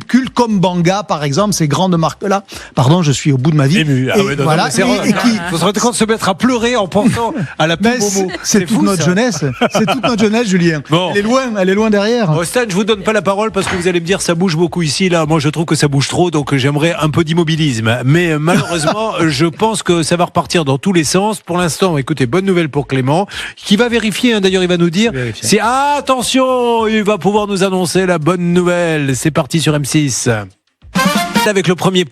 culte, comme Banga, par exemple, ces grandes marques-là. Pardon, je suis au bout de ma vie. Ému. Voilà. Vous serez compte de se mettre à pleurer en pensant à la pub Homo. C'est toute notre jeunesse. C'est toute notre jeunesse, Julien. Bon. Elle est loin derrière. Stan, je vous donne pas la parole parce que vous allez me dire ça bouge beaucoup ici. Là, moi, je trouve que ça bouge trop, donc j'aimerais un peu d'immobilisme. Mais malheureusement, je pense que ça va repartir dans tous les sens. Pour l'instant, écoutez, bonne nouvelle pour Clément, qui va vérifier. D'ailleurs, il va nous dire. C'est attention, il va pouvoir nous annoncer la bonne nouvelle. C'est parti sur M6. Avec le premier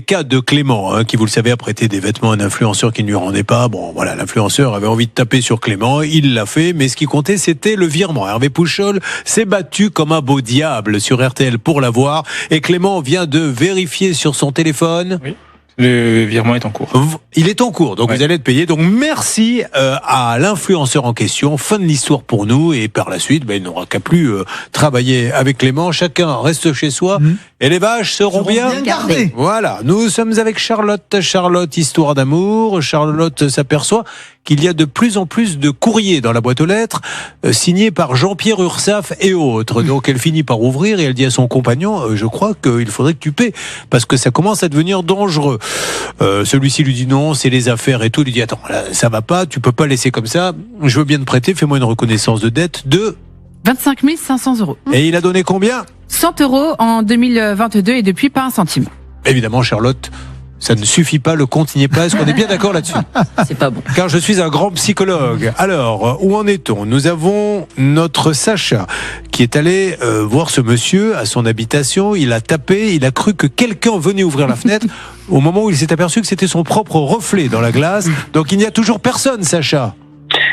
cas de Clément, qui, vous le savez, a prêté des vêtements à un influenceur qui ne lui rendait pas. Bon, voilà, l'influenceur avait envie de taper sur Clément, il l'a fait, mais ce qui comptait, c'était le virement. Hervé Pouchol s'est battu comme un beau diable sur RTL pour l'avoir, et Clément vient de vérifier sur son téléphone. Oui. Le virement est en cours. Il est en cours, donc vous allez être payé. Donc merci à l'influenceur en question. Fin de l'histoire pour nous, et par la suite, il n'aura qu'à plus travailler avec Clément. Chacun reste chez soi et les vaches seront bien gardées. Voilà, nous sommes avec Charlotte. Charlotte, histoire d'amour. Charlotte s'aperçoit qu'il y a de plus en plus de courriers dans la boîte aux lettres signés par Jean-Pierre Urssaf et autres. Donc elle finit par ouvrir et elle dit à son compagnon, je crois qu'il faudrait que tu paies parce que ça commence à devenir dangereux. Celui-ci lui dit non, c'est les affaires et tout. Il lui dit attends, là, ça va pas, tu peux pas laisser comme ça. Je veux bien te prêter, fais-moi une reconnaissance de dette de 25 500 €. Et il a donné combien ? 100 € en 2022 et depuis pas un centime. Évidemment, Charlotte, ça ne suffit pas, le compte n'y est pas. Est-ce qu'on est bien d'accord là-dessus ? C'est pas bon. Car je suis un grand psychologue. Alors, où en est-on ? Nous avons notre Sacha qui est allé voir ce monsieur à son habitation. Il a tapé, il a cru que quelqu'un venait ouvrir la fenêtre au moment où il s'est aperçu que c'était son propre reflet dans la glace. Donc il n'y a toujours personne, Sacha.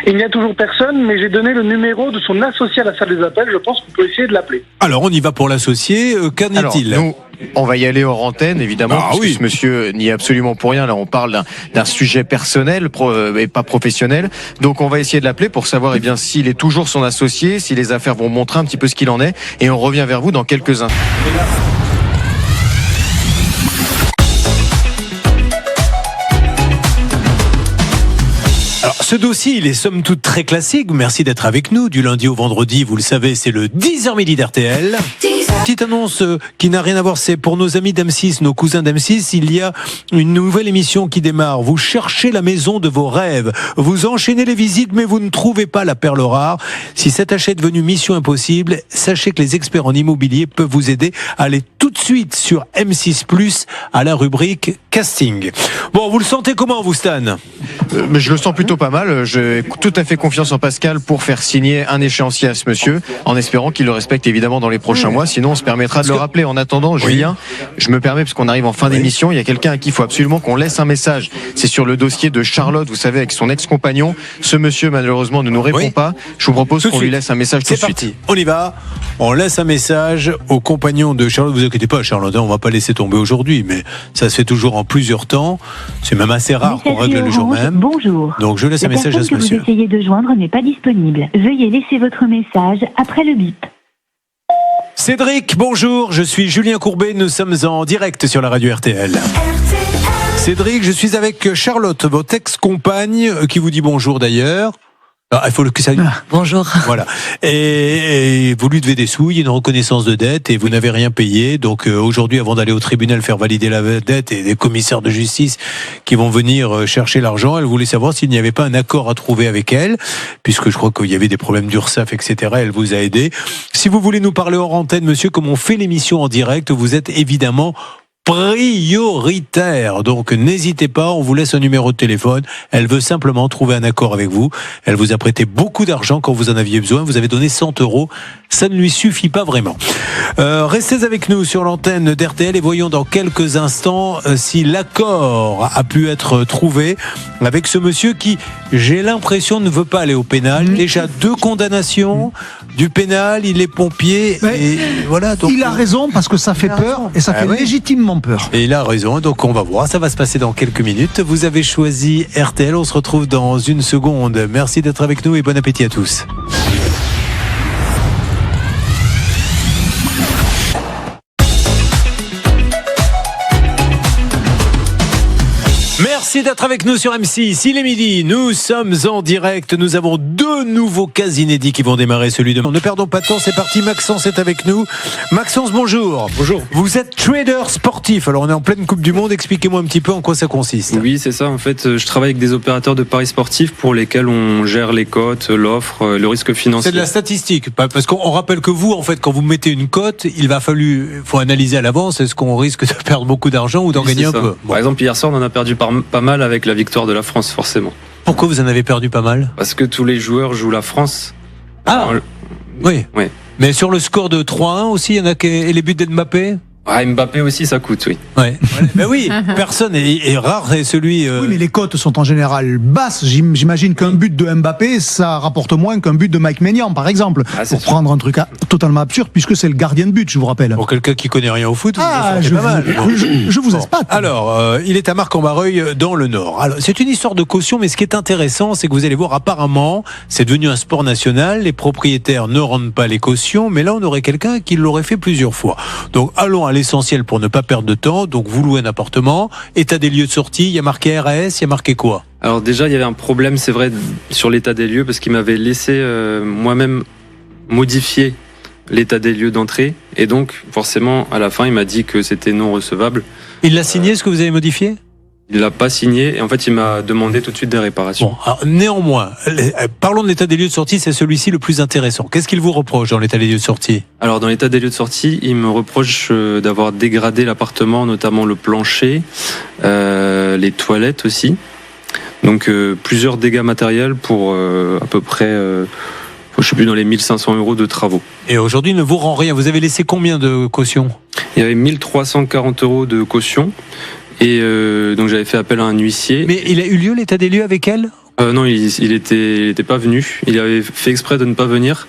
Il n'y a toujours personne, mais j'ai donné le numéro de son associé à la salle des appels. Je pense qu'on peut essayer de l'appeler. Alors, on y va pour l'associé. Qu'en est-il ? Nous, on va y aller hors antenne, évidemment, parce que ce monsieur n'y est absolument pour rien. Là, on parle d'un sujet personnel et pas professionnel. Donc, on va essayer de l'appeler pour savoir s'il est toujours son associé, si les affaires vont montrer un petit peu ce qu'il en est. Et on revient vers vous dans quelques instants. Ce dossier, il est somme toute très classique. Merci d'être avec nous. Du lundi au vendredi, vous le savez, c'est le 10h midi d'RTL. Petite annonce qui n'a rien à voir, c'est pour nos amis d'M6, nos cousins d'M6, il y a une nouvelle émission qui démarre. Vous cherchez la maison de vos rêves. Vous enchaînez les visites, mais vous ne trouvez pas la perle rare. Si cet achat est devenu mission impossible, sachez que les experts en immobilier peuvent vous aider. Allez tout de suite sur M6+, à la rubrique casting. Bon, vous le sentez comment, vous, Stan ? Mais je le sens plutôt pas mal. J'ai tout à fait confiance en Pascal pour faire signer un échéancier à ce monsieur, en espérant qu'il le respecte évidemment dans les prochains mois. Sinon, on se permettra de le rappeler. En attendant, Julien, je me permets, parce qu'on arrive en fin d'émission, il y a quelqu'un à qui il faut absolument qu'on laisse un message. C'est sur le dossier de Charlotte, vous savez, avec son ex-compagnon. Ce monsieur, malheureusement, ne nous répond pas. Je vous propose qu'on lui laisse un message tout de suite. C'est parti, on y va. On laisse un message au compagnon de Charlotte. Vous inquiétez pas, Charlotte, on va pas laisser tomber aujourd'hui, mais ça se fait toujours en plusieurs temps. C'est même assez rare qu'on règle le jour même. Bonjour. Donc je laisse un message à ce monsieur. La personne que vous essayez de joindre n'est pas disponible. Veuillez laisser votre message après le bip. Cédric, bonjour, je suis Julien Courbet, nous sommes en direct sur la radio RTL. Cédric, je suis avec Charlotte, votre ex-compagne, qui vous dit bonjour d'ailleurs. Il faut que ça. Bonjour. Voilà. Et vous lui devez des sous, il y a une reconnaissance de dette et vous n'avez rien payé. Donc aujourd'hui, avant d'aller au tribunal faire valider la dette et des commissaires de justice qui vont venir chercher l'argent, elle voulait savoir s'il n'y avait pas un accord à trouver avec elle, puisque je crois qu'il y avait des problèmes d'URSSAF, etc. Elle vous a aidé. Si vous voulez nous parler hors antenne, monsieur, comme on fait l'émission en direct, vous êtes évidemment prioritaire. Donc n'hésitez pas, on vous laisse un numéro de téléphone. Elle veut simplement trouver un accord avec vous. Elle vous a prêté beaucoup d'argent quand vous en aviez besoin. Vous avez donné 100 €. Ça ne lui suffit pas vraiment. Restez avec nous sur l'antenne d'RTL et voyons dans quelques instants si l'accord a pu être trouvé avec ce monsieur qui, j'ai l'impression, ne veut pas aller au pénal. Déjà 2 condamnations du pénal, il est pompier. Et voilà, donc, il a raison parce que ça fait peur et ça fait légitimement peur. Et il a raison, donc on va voir, ça va se passer dans quelques minutes. Vous avez choisi RTL, on se retrouve dans une seconde. Merci d'être avec nous et bon appétit à tous. Merci d'être avec nous sur M6. Il est midi, nous sommes en direct. Nous avons 2 nouveaux cas inédits qui vont démarrer, celui de... Ne perdons pas de temps, c'est parti. Maxence est avec nous. Maxence, bonjour. Bonjour. Vous êtes trader sportif. Alors on est en pleine Coupe du Monde. Expliquez-moi un petit peu en quoi ça consiste. Oui, c'est ça. En fait, je travaille avec des opérateurs de paris sportifs pour lesquels on gère les cotes, l'offre, le risque financier. C'est de la statistique. Parce qu'on rappelle que vous, en fait, quand vous mettez une cote, faut analyser à l'avance. Est-ce qu'on risque de perdre beaucoup d'argent ou d'en gagner un peu? Par exemple, hier soir, on en a perdu pas mal avec la victoire de la France, forcément. Pourquoi vous en avez perdu pas mal? Parce que tous les joueurs jouent la France. Ah oui. Ouais. Mais sur le score de 3-1 aussi, il y en a et les buts d'Mbappé? Mbappé aussi, ça coûte, oui. Ouais. Mais oui, personne est rare, c'est celui. Oui, mais les cotes sont en général basses. J'imagine qu'un but de Mbappé, ça rapporte moins qu'un but de Mike Maignan, par exemple. Pour prendre un truc totalement absurde, puisque c'est le gardien de but, je vous rappelle. Pour quelqu'un qui connaît rien au foot, je vous espate. Alors, il est à Marc-en-Barreuil, dans le Nord. Alors, c'est une histoire de caution, mais ce qui est intéressant, c'est que vous allez voir, apparemment, c'est devenu un sport national. Les propriétaires ne rendent pas les cautions, mais là, on aurait quelqu'un qui l'aurait fait plusieurs fois. Donc, allons à l'essentiel pour ne pas perdre de temps. Donc vous louez un appartement, état des lieux de sortie, il y a marqué RAS, il y a marqué quoi? Alors déjà il y avait un problème, c'est vrai, sur l'état des lieux, parce qu'il m'avait laissé moi-même modifier l'état des lieux d'entrée, et donc forcément à la fin il m'a dit que c'était non recevable. Il l'a signé, ce que vous avez modifié? Il l'a pas signé et en fait il m'a demandé tout de suite des réparations. Bon, alors, néanmoins, parlons de l'état des lieux de sortie, c'est celui-ci le plus intéressant. Qu'est-ce qu'il vous reproche dans l'état des lieux de sortie? Alors dans l'état des lieux de sortie, il me reproche d'avoir dégradé l'appartement, notamment le plancher, les toilettes aussi. Donc plusieurs dégâts matériels pour à peu près, je sais plus, dans les 1500 € de travaux. Et aujourd'hui il ne vous rend rien. Vous avez laissé combien de caution? Il y avait 1340 € de caution. Et donc j'avais fait appel à un huissier. Mais il a eu lieu l'état des lieux avec elle? Non, il était pas venu. Il avait fait exprès de ne pas venir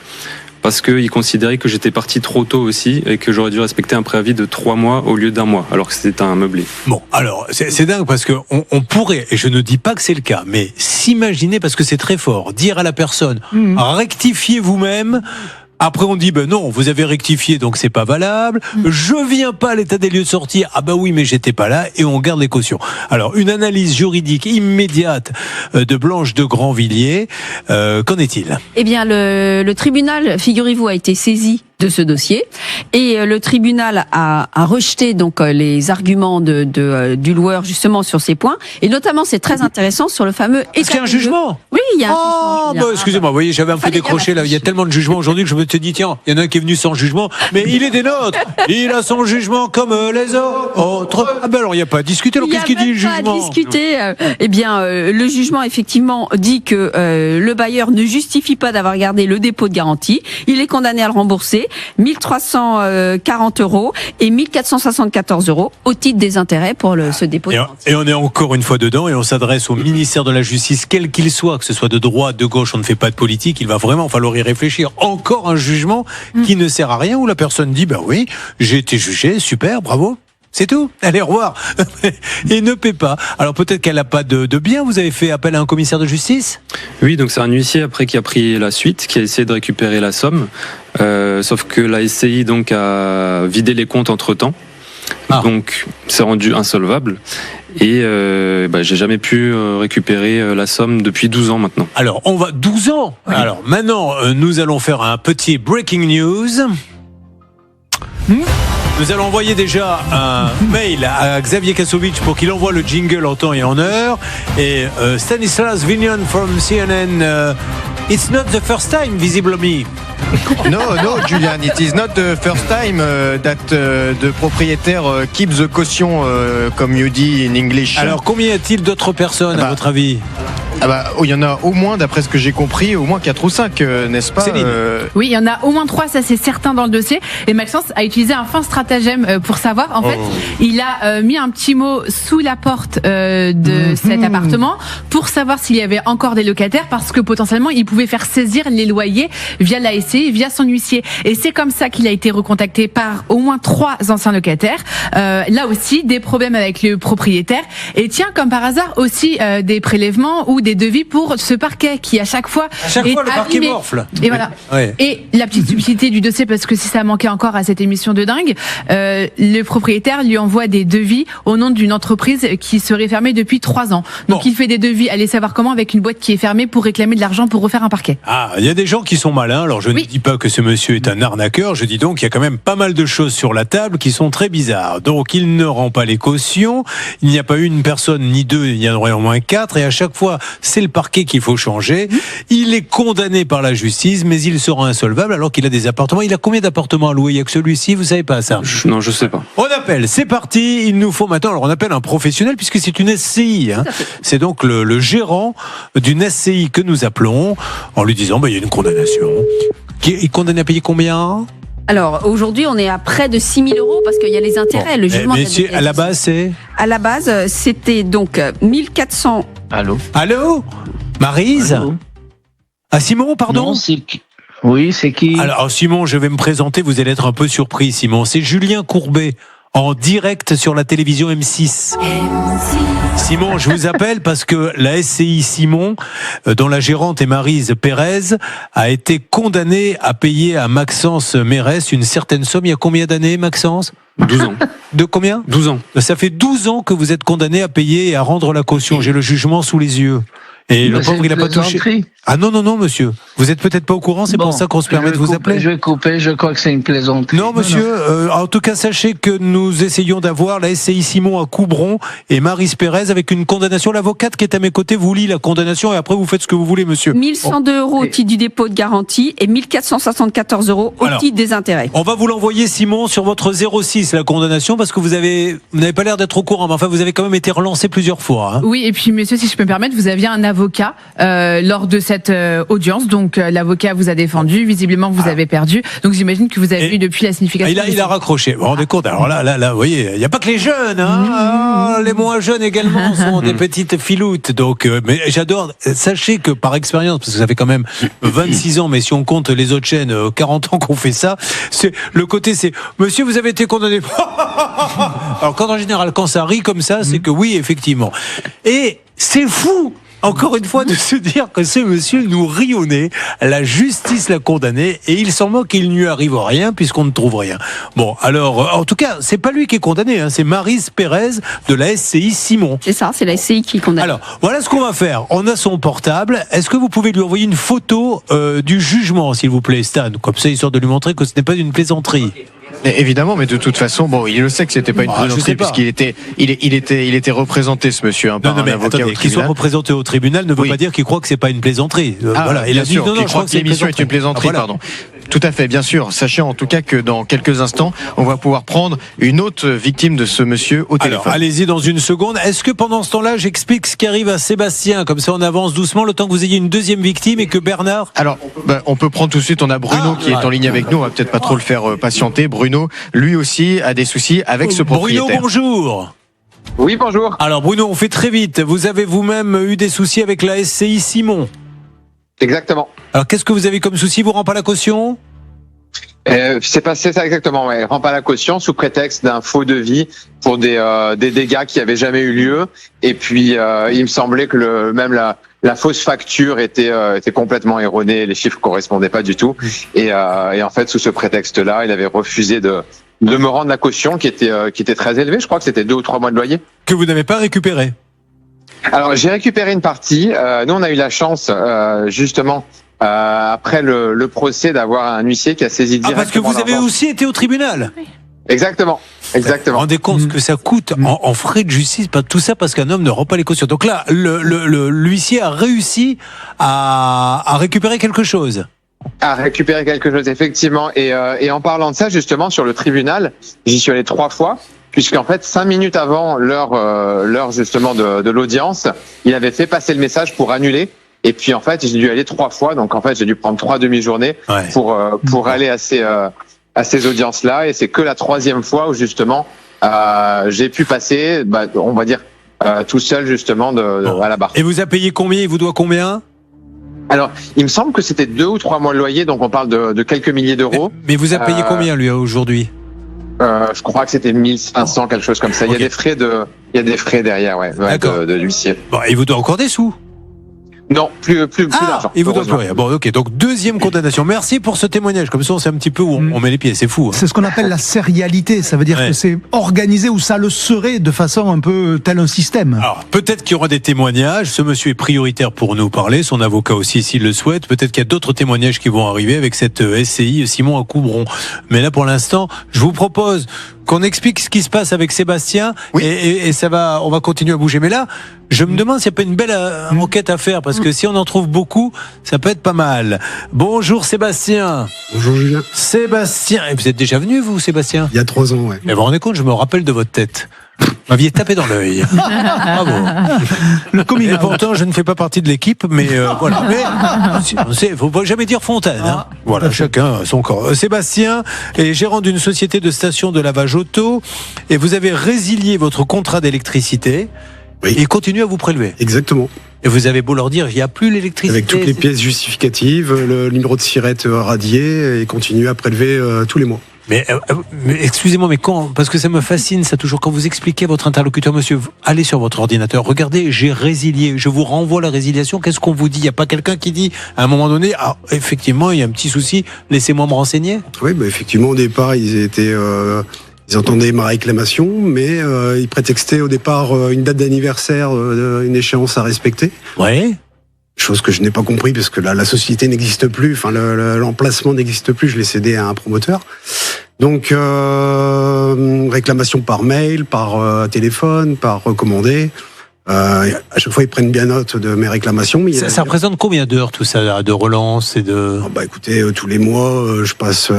parce qu'il considérait que j'étais parti trop tôt aussi et que j'aurais dû respecter un préavis de 3 mois au lieu d'1 mois, alors que c'était un meublé. Bon, alors c'est dingue parce que on pourrait, et je ne dis pas que c'est le cas, mais s'imaginer, parce que c'est très fort, dire à la personne rectifiez vous-même. Après on dit ben non, vous avez rectifié donc c'est pas valable. Je viens pas à l'état des lieux de sortie. Ah bah oui mais j'étais pas là, et on garde les cautions. Alors une analyse juridique immédiate de Blanche de Grandvilliers. Qu'en est-il? Eh bien le tribunal, figurez-vous, a été saisi de ce dossier. Et le tribunal a rejeté donc les arguments du loueur justement sur ces points. Et notamment, c'est très intéressant sur le fameux état. Est-ce qu'il y a un jugement? Oui, il y a un jugement. Bah, excusez-moi, vous voyez, j'avais un peu décroché là. Il y a tellement de jugements aujourd'hui que je me suis dit, tiens, il y en a un qui est venu sans jugement, mais il est des nôtres. Il a son jugement comme les autres. Ah ben alors, il n'y a pas à discuter. Alors, qu'est-ce qu'il dit le jugement? Il n'y a pas à discuter. Eh bien, le jugement, effectivement, dit que le bailleur ne justifie pas d'avoir gardé le dépôt de garantie. Il est condamné à le rembourser. 1 340 € et 1 474 € au titre des intérêts pour ce dépôt de garantie. Et on est encore une fois dedans et on s'adresse au ministère de la Justice, quel qu'il soit, que ce soit de droite, de gauche, on ne fait pas de politique, il va vraiment falloir y réfléchir. Encore un jugement qui ne sert à rien, où la personne dit, bah oui, j'ai été jugé, super, bravo. C'est tout. Allez, au revoir. Et ne paie pas. Alors peut-être qu'elle n'a pas de bien. Vous avez fait appel à un commissaire de justice? Oui, donc c'est un huissier après qui a pris la suite, qui a essayé de récupérer la somme. Sauf que la SCI donc a vidé les comptes entre-temps. Donc c'est rendu insolvable. Et j'ai jamais pu récupérer la somme depuis 12 ans maintenant. Alors, on va 12 ans. Oui. Alors maintenant, nous allons faire un petit breaking news. Nous allons envoyer déjà un mail à Xavier Kasovic pour qu'il envoie le jingle en temps et en heure. Et Stanislas Vignon from CNN, it's not the first time, visibly. No, Julian, it is not the first time that the propriétaire keeps the caution, comme you dit in English. Alors, combien y a-t-il d'autres personnes, à votre avis? Il y en a au moins, d'après ce que j'ai compris, au moins 4 ou 5, n'est-ce pas? Oui, il y en a au moins 3, ça c'est certain dans le dossier. Et Maxence a utilisé un fin stratagème pour savoir. En fait, il a mis un petit mot sous la porte de cet appartement pour savoir s'il y avait encore des locataires, parce que potentiellement, il pouvait faire saisir les loyers via la SCI, via son huissier. Et c'est comme ça qu'il a été recontacté par au moins 3 anciens locataires. Là aussi, des problèmes avec le propriétaire. Et tiens, comme par hasard, aussi des prélèvements ou des devis pour ce parquet qui à chaque fois le parquet morfle. Et voilà. Ouais. Et la petite subtilité du dossier, parce que si ça manquait encore à cette émission de dingue, le propriétaire lui envoie des devis au nom d'une entreprise qui serait fermée depuis 3 ans. Donc il fait des devis, allez savoir comment, avec une boîte qui est fermée pour réclamer de l'argent pour refaire un parquet. Ah, il y a des gens qui sont malins. Alors je ne dis pas que ce monsieur est un arnaqueur, je dis donc qu'il y a quand même pas mal de choses sur la table qui sont très bizarres. Donc il ne rend pas les cautions, il n'y a pas eu une personne ni 2, il y en aurait au moins 4, et à chaque fois c'est le parquet qu'il faut changer. Il est condamné par la justice, mais il sera insolvable alors qu'il a des appartements. Il a combien d'appartements à louer? Il n'y a que celui-ci, vous savez pas ça? Non, je sais pas. On appelle, c'est parti, il nous faut maintenant, alors on appelle un professionnel puisque c'est une SCI. C'est donc le gérant d'une SCI que nous appelons en lui disant, il y a une condamnation. Il est condamné à payer combien? Alors, aujourd'hui, on est à près de 6 000 € parce qu'il y a les intérêts. Le jugement à la base, c'est? À la base, c'était donc 1400. Allô Maryse? Allô. Ah, Simon, pardon? Non, c'est qui? Oui, c'est qui? Alors, Simon, je vais me présenter, vous allez être un peu surpris, Simon. C'est Julien Courbet, en direct sur la télévision M6. Simon, je vous appelle parce que la SCI Simon, dont la gérante est Maryse Pérez, a été condamnée à payer à Maxence Mérès une certaine somme. Il y a combien d'années, Maxence? 12 ans. De combien? 12 ans. Ça fait 12 ans que vous êtes condamné à payer et à rendre la caution. J'ai le jugement sous les yeux. Et le pauvre, il n'a pas touché. Ah non, monsieur. Vous êtes peut-être pas au courant, c'est pour ça qu'on se permet de vous appeler. Je vais couper, je crois que c'est une plaisanterie. Non, monsieur. En tout cas, sachez que nous essayons d'avoir la SCI Simon à Coubron et Maryse Pérez avec une condamnation. L'avocate qui est à mes côtés vous lit la condamnation et après vous faites ce que vous voulez, monsieur. 1 102 € au titre du dépôt de garantie et 1 474 € au titre des intérêts. On va vous l'envoyer, Simon, sur votre 06, la condamnation, parce que vous n'avez pas l'air d'être au courant, mais enfin, vous avez quand même été relancé plusieurs fois. Oui, et puis, monsieur, si je peux me permettre, vous aviez un avocat lors de cette audience, donc l'avocat vous a défendu, visiblement vous avez perdu, donc j'imagine que vous avez vu depuis la signification. Il a raccroché, vous vous rendez compte? Alors là, vous voyez, il n'y a pas que les jeunes, les moins jeunes également sont des petites filoutes, donc, mais j'adore, sachez que par expérience, parce que ça fait quand même 26 ans, mais si on compte les autres chaînes, 40 ans qu'on fait ça, le côté c'est, monsieur, vous avez été condamné. Alors en général, quand ça rit comme ça, c'est que oui, effectivement. Et c'est fou encore une fois, de se dire que ce monsieur nous rit au nez, la justice l'a condamné et il s'en moque, il ne lui arrive rien puisqu'on ne trouve rien. Bon, alors, en tout cas, c'est pas lui qui est condamné, hein, c'est Maryse Pérez de la SCI Simon. C'est ça, c'est la SCI qui condamne. Alors, voilà ce qu'on va faire. On a son portable. Est-ce que vous pouvez lui envoyer une photo du jugement, s'il vous plaît, Stan? Comme ça, histoire de lui montrer que ce n'est pas une plaisanterie. Mais évidemment, mais de toute façon, bon, il le sait que c'était pas une plaisanterie puisqu'il était représenté, ce monsieur, hein, par un avocat au qu'il soit tribunal. représenté au tribunal ne veut pas dire qu'il croit que c'est pas une plaisanterie. Voilà, il a dit sûr, non, qu'il je crois que c'est l'émission est une plaisanterie, Voilà. pardon. Tout à fait, bien sûr. Sachez en tout cas que dans quelques instants, on va pouvoir prendre une autre victime de ce monsieur au téléphone. Alors, allez-y dans une seconde. Est-ce que pendant ce temps-là, j'explique ce qui arrive à Sébastien? Comme ça, on avance doucement, le temps que vous ayez une deuxième victime et que Bernard... Alors, on peut prendre tout de suite, on a Bruno qui est en ligne avec nous, on va peut-être pas trop le faire patienter. Bruno, lui aussi, a des soucis avec ce propriétaire. Bruno, bonjour. Oui, bonjour. Alors, Bruno, on fait très vite. Vous avez vous-même eu des soucis avec la SCI Simon? Exactement. Alors, qu'est-ce que vous avez comme souci? Vous rend pas la caution? C'est passé ça exactement. Ouais. Rend pas la caution sous prétexte d'un faux devis pour des dégâts qui avaient jamais eu lieu. Et puis, il me semblait que même la fausse facture était complètement erronée. Les chiffres correspondaient pas du tout. Et en fait, sous ce prétexte-là, il avait refusé de me rendre la caution qui était très élevée. Je crois que c'était 2 ou 3 mois de loyer. Que vous n'avez pas récupéré? Alors, j'ai récupéré une partie. Nous, on a eu la chance, justement, après le procès, d'avoir un huissier qui a saisi directement. Parce que vous avez aussi été au tribunal. Exactement. Vous vous rendez compte ce que ça coûte en frais de justice, tout ça parce qu'un homme ne rend pas les cautions. Donc là, l'huissier a réussi à récupérer quelque chose. À récupérer quelque chose, effectivement. Et en parlant de ça, justement, sur le tribunal, j'y suis allé 3 fois. Puisqu'en fait, 5 minutes avant l'heure justement de l'audience, il avait fait passer le message pour annuler. Et puis en fait, j'ai dû aller 3 fois. Donc en fait, j'ai dû prendre 3 demi-journées pour aller à ces audiences-là. Et c'est que la 3e fois où justement j'ai pu passer, on va dire, tout seul justement à la barre. Et vous a payé combien? Il vous doit combien? Alors, il me semble que c'était 2 ou 3 mois de loyer. Donc on parle de quelques milliers d'euros. Mais vous a payé combien lui aujourd'hui? Je crois que c'était 1500, quelque chose comme ça. Okay. Il y a des frais derrière, de l'huissier. Bon, il vous doit encore des sous? Non, plus d'argent. Il vous doit plus rien. Bon, ok. Donc, 2e condamnation. Merci pour ce témoignage. Comme ça, on sait un petit peu où on met les pieds. C'est fou. Hein. C'est ce qu'on appelle la sérialité. Ça veut dire que c'est organisé ou ça le serait de façon un peu tel un système. Alors, peut-être qu'il y aura des témoignages. Ce monsieur est prioritaire pour nous parler. Son avocat aussi, s'il le souhaite. Peut-être qu'il y a d'autres témoignages qui vont arriver avec cette SCI Simon à Coubron. Mais là, pour l'instant, je vous propose qu'on explique ce qui se passe avec Sébastien et on va continuer à bouger. Mais là, je me demande s'il n'y a pas une belle enquête à faire parce que si on en trouve beaucoup, ça peut être pas mal. Bonjour Sébastien. Bonjour Julien. Sébastien, et vous êtes déjà venu vous Sébastien? Il y a 3 ans, ouais. Et vous vous rendez compte, je me rappelle de votre tête. Vous m'aviez tapé dans l'œil. Bravo. Et pourtant, je ne fais pas partie de l'équipe, mais voilà. Mais faut pas jamais dire Fontaine. Hein. Voilà, chacun son corps. Sébastien est gérant d'une société de station de lavage auto, et vous avez résilié votre contrat d'électricité. Oui. Et ils continuent à vous prélever. Exactement. Et vous avez beau leur dire, il n'y a plus l'électricité. Avec toutes les pièces justificatives, le numéro de SIRET radié, et continuent à prélever tous les mois. Mais excusez-moi, mais quand, parce que ça me fascine, ça toujours, quand vous expliquez à votre interlocuteur, monsieur, allez sur votre ordinateur, regardez, j'ai résilié, je vous renvoie la résiliation, qu'est-ce qu'on vous dit? Il n'y a pas quelqu'un qui dit, à un moment donné, effectivement, il y a un petit souci, laissez-moi me renseigner? Oui, effectivement, au départ, ils entendaient ma réclamation, mais ils prétextaient au départ une date d'anniversaire, une échéance à respecter. Ouais. Chose que je n'ai pas compris parce que la société n'existe plus, enfin l'emplacement n'existe plus, je l'ai cédé à un promoteur. Donc réclamation par mail, par téléphone, par recommandé. À chaque fois ils prennent bien note de mes réclamations. Mais ça représente combien d'heures tout ça, de relance et de... Écoutez, tous les mois je passe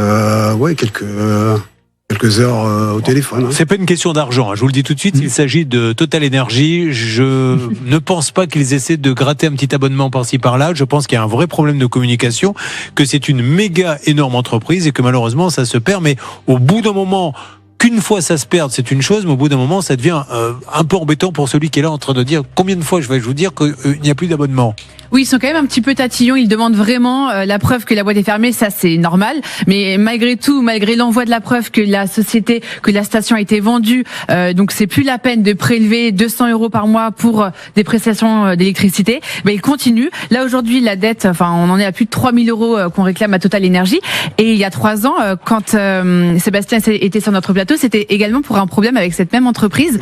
quelques heures au téléphone. Hein. C'est pas une question d'argent, hein. Je vous le dis tout de suite, il s'agit de Total Energy. Je ne pense pas qu'ils essaient de gratter un petit abonnement par-ci par-là. Je pense qu'il y a un vrai problème de communication, que c'est une méga énorme entreprise et que malheureusement ça se perd. Mais au bout d'un moment, qu'une fois ça se perd, c'est une chose, mais au bout d'un moment ça devient un peu embêtant pour celui qui est là en train de dire combien de fois je vais vous dire qu'il n'y a plus d'abonnement. Oui, ils sont quand même un petit peu tatillons. Ils demandent vraiment la preuve que la boîte est fermée. Ça, c'est normal. Mais malgré tout, malgré l'envoi de la preuve que la station a été vendue, donc c'est plus la peine de prélever 200 € par mois pour des prestations d'électricité. Mais ils continuent. Là, aujourd'hui, la dette, enfin, on en est à plus de 3 000 € qu'on réclame à Total Energy. Et il y a 3 ans, quand Sébastien était sur notre plateau, c'était également pour un problème avec cette même entreprise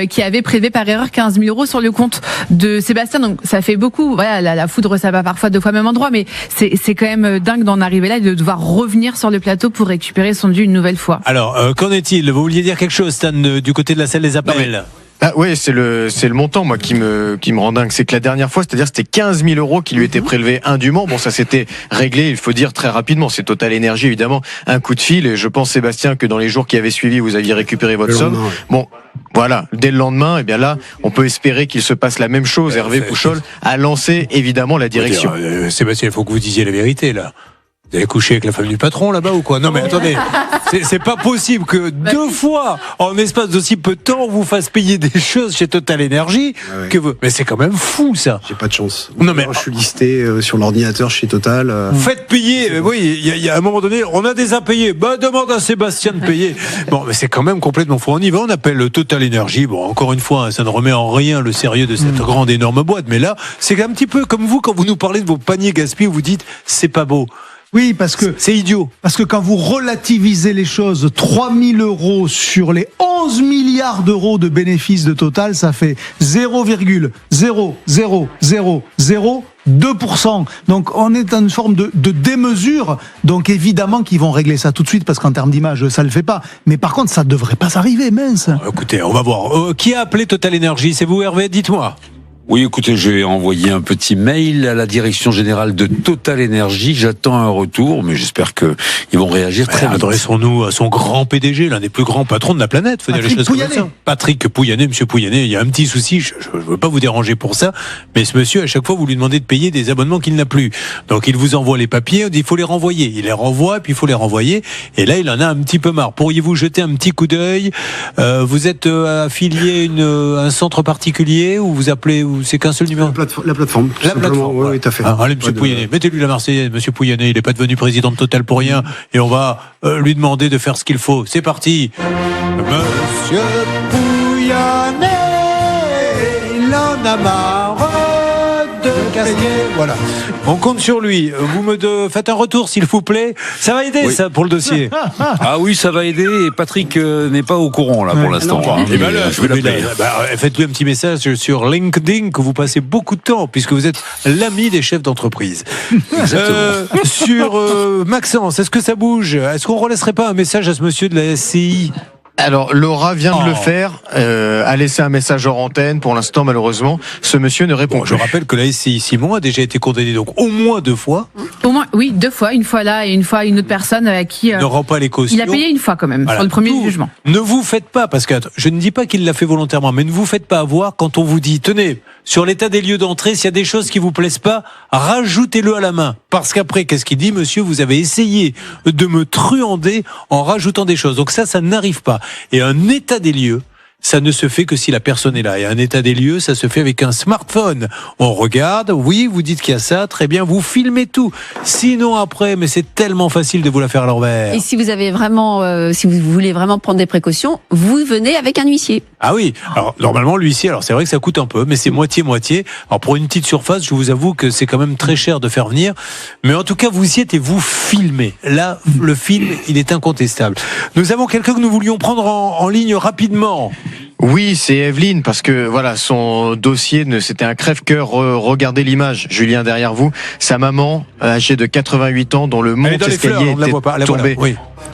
qui avait prélevé par erreur 15 000 € sur le compte de Sébastien. Donc, ça fait beaucoup. Voilà, la foudre, ça va parfois 2 fois au même endroit, mais c'est quand même dingue d'en arriver là et de devoir revenir sur le plateau pour récupérer son dû une nouvelle fois. Alors, qu'en est-il? Vous vouliez dire quelque chose, Stan, du côté de la salle des appels? Ah oui, c'est le montant moi qui me rend dingue. C'est que la dernière fois, c'est-à-dire c'était 15 000 € qui lui étaient prélevés indûment. Bon, ça s'était réglé, il faut dire très rapidement. C'est Total Energy évidemment, un coup de fil. Et je pense Sébastien que dans les jours qui avaient suivi, vous aviez récupéré votre somme. Bon, voilà, dès le lendemain, et bien là, on peut espérer qu'il se passe la même chose. Hervé Pouchol a lancé évidemment la direction. Sébastien, il faut que vous disiez la vérité là. Vous avez couché avec la femme du patron là-bas ou quoi? Non mais attendez, c'est pas possible que 2 fois en espace d'aussi peu de temps on vous fasse payer des choses chez Total Energy. Mais c'est quand même fou ça. J'ai pas de chance. Non mais je suis listé sur l'ordinateur chez Total. Faites payer. Oui, il y a un moment donné, on a des impayés. Bah demande à Sébastien de payer. Bon, mais c'est quand même complètement fou. On y va, on appelle Total Energy. Bon, encore une fois, ça ne remet en rien le sérieux de cette grande énorme boîte. Mais là, c'est un petit peu comme vous quand vous nous parlez de vos paniers gaspillés, vous dites c'est pas beau. Oui, parce que c'est idiot. Parce que quand vous relativisez les choses, 3 000 € sur les 11 milliards d'euros de bénéfices de Total, ça fait 0,00002%. Donc on est dans une forme de démesure. Donc évidemment qu'ils vont régler ça tout de suite parce qu'en termes d'image, ça le fait pas. Mais par contre, ça devrait pas s'arriver, mince. Écoutez, on va voir. Qui a appelé Total Energy? C'est vous, Hervé? Dites-moi. Oui, écoutez, j'ai envoyé un petit mail à la direction générale de Total Energy. J'attends un retour, mais j'espère que ils vont réagir très vite. Adressons-nous à son grand PDG, l'un des plus grands patrons de la planète. Faut dire les choses comme ça. Patrick Pouyanné, monsieur Pouyanné, il y a un petit souci. Je veux pas vous déranger pour ça, mais ce monsieur, à chaque fois, vous lui demandez de payer des abonnements qu'il n'a plus. Donc, il vous envoie les papiers, il faut les renvoyer. Il les renvoie, puis il faut les renvoyer. Et là, il en a un petit peu marre. Pourriez-vous jeter un petit coup d'œil? Vous êtes affilié à un centre particulier ou vous appelez? C'est qu'un seul numéro. La plateforme. La plateforme. Oui, tout à fait. Allez, monsieur Pouyanné, mettez-lui la Marseillaise, monsieur Pouyanné. Il n'est pas devenu président de Total pour rien. Et on va lui demander de faire ce qu'il faut. C'est parti. Monsieur Pouyanné, il en a marre de casquer. Voilà. On compte sur lui. Vous me faites un retour, s'il vous plaît. Ça va aider, ça, pour le dossier. Ah oui, ça va aider. Et Patrick n'est pas au courant, là, pour l'instant. Et ben là, je vais l'appeler. Faites-lui un petit message sur LinkedIn que vous passez beaucoup de temps, puisque vous êtes l'ami des chefs d'entreprise. Sur Maxence, est-ce que ça bouge? Est-ce qu'on ne relaisserait pas un message à ce monsieur de la SCI? Alors Laura vient de le faire, a laissé un message hors antenne. Pour l'instant, malheureusement, ce monsieur ne répond plus. Je rappelle que la SCI Simon a déjà été condamnée donc au moins 2 fois. Au moins, oui, 2 fois. Une fois là et une fois une autre personne à qui ne rend pas les cautions. Il a payé une fois quand même sur le premier jugement. Ne vous faites pas, parce que je ne dis pas qu'il l'a fait volontairement, mais ne vous faites pas avoir quand on vous dit tenez, sur l'état des lieux d'entrée, s'il y a des choses qui vous plaisent pas, rajoutez-le à la main. Parce qu'après, qu'est-ce qu'il dit, monsieur? Vous avez essayé de me truander en rajoutant des choses. Donc ça n'arrive pas. Et un état des lieux, ça ne se fait que si la personne est là. Et un état des lieux, ça se fait avec un smartphone. On regarde, oui, vous dites qu'il y a ça, très bien, vous filmez tout. Sinon après, mais c'est tellement facile de vous la faire à l'envers. Et si vous avez vraiment, si vous voulez vraiment prendre des précautions, vous venez avec un huissier. Ah oui, alors normalement l'huissier, alors c'est vrai que ça coûte un peu, mais c'est moitié-moitié. Alors pour une petite surface, je vous avoue que c'est quand même très cher de faire venir. Mais en tout cas, vous y êtes et vous filmez. Là, le film, il est incontestable. Nous avons quelqu'un que nous voulions prendre en ligne rapidement. Oui, c'est Evelyne, parce que voilà, son dossier, c'était un crève-cœur. Regardez l'image, Julien, derrière vous. Sa maman, âgée de 88 ans, dont le monte-escalier était tombé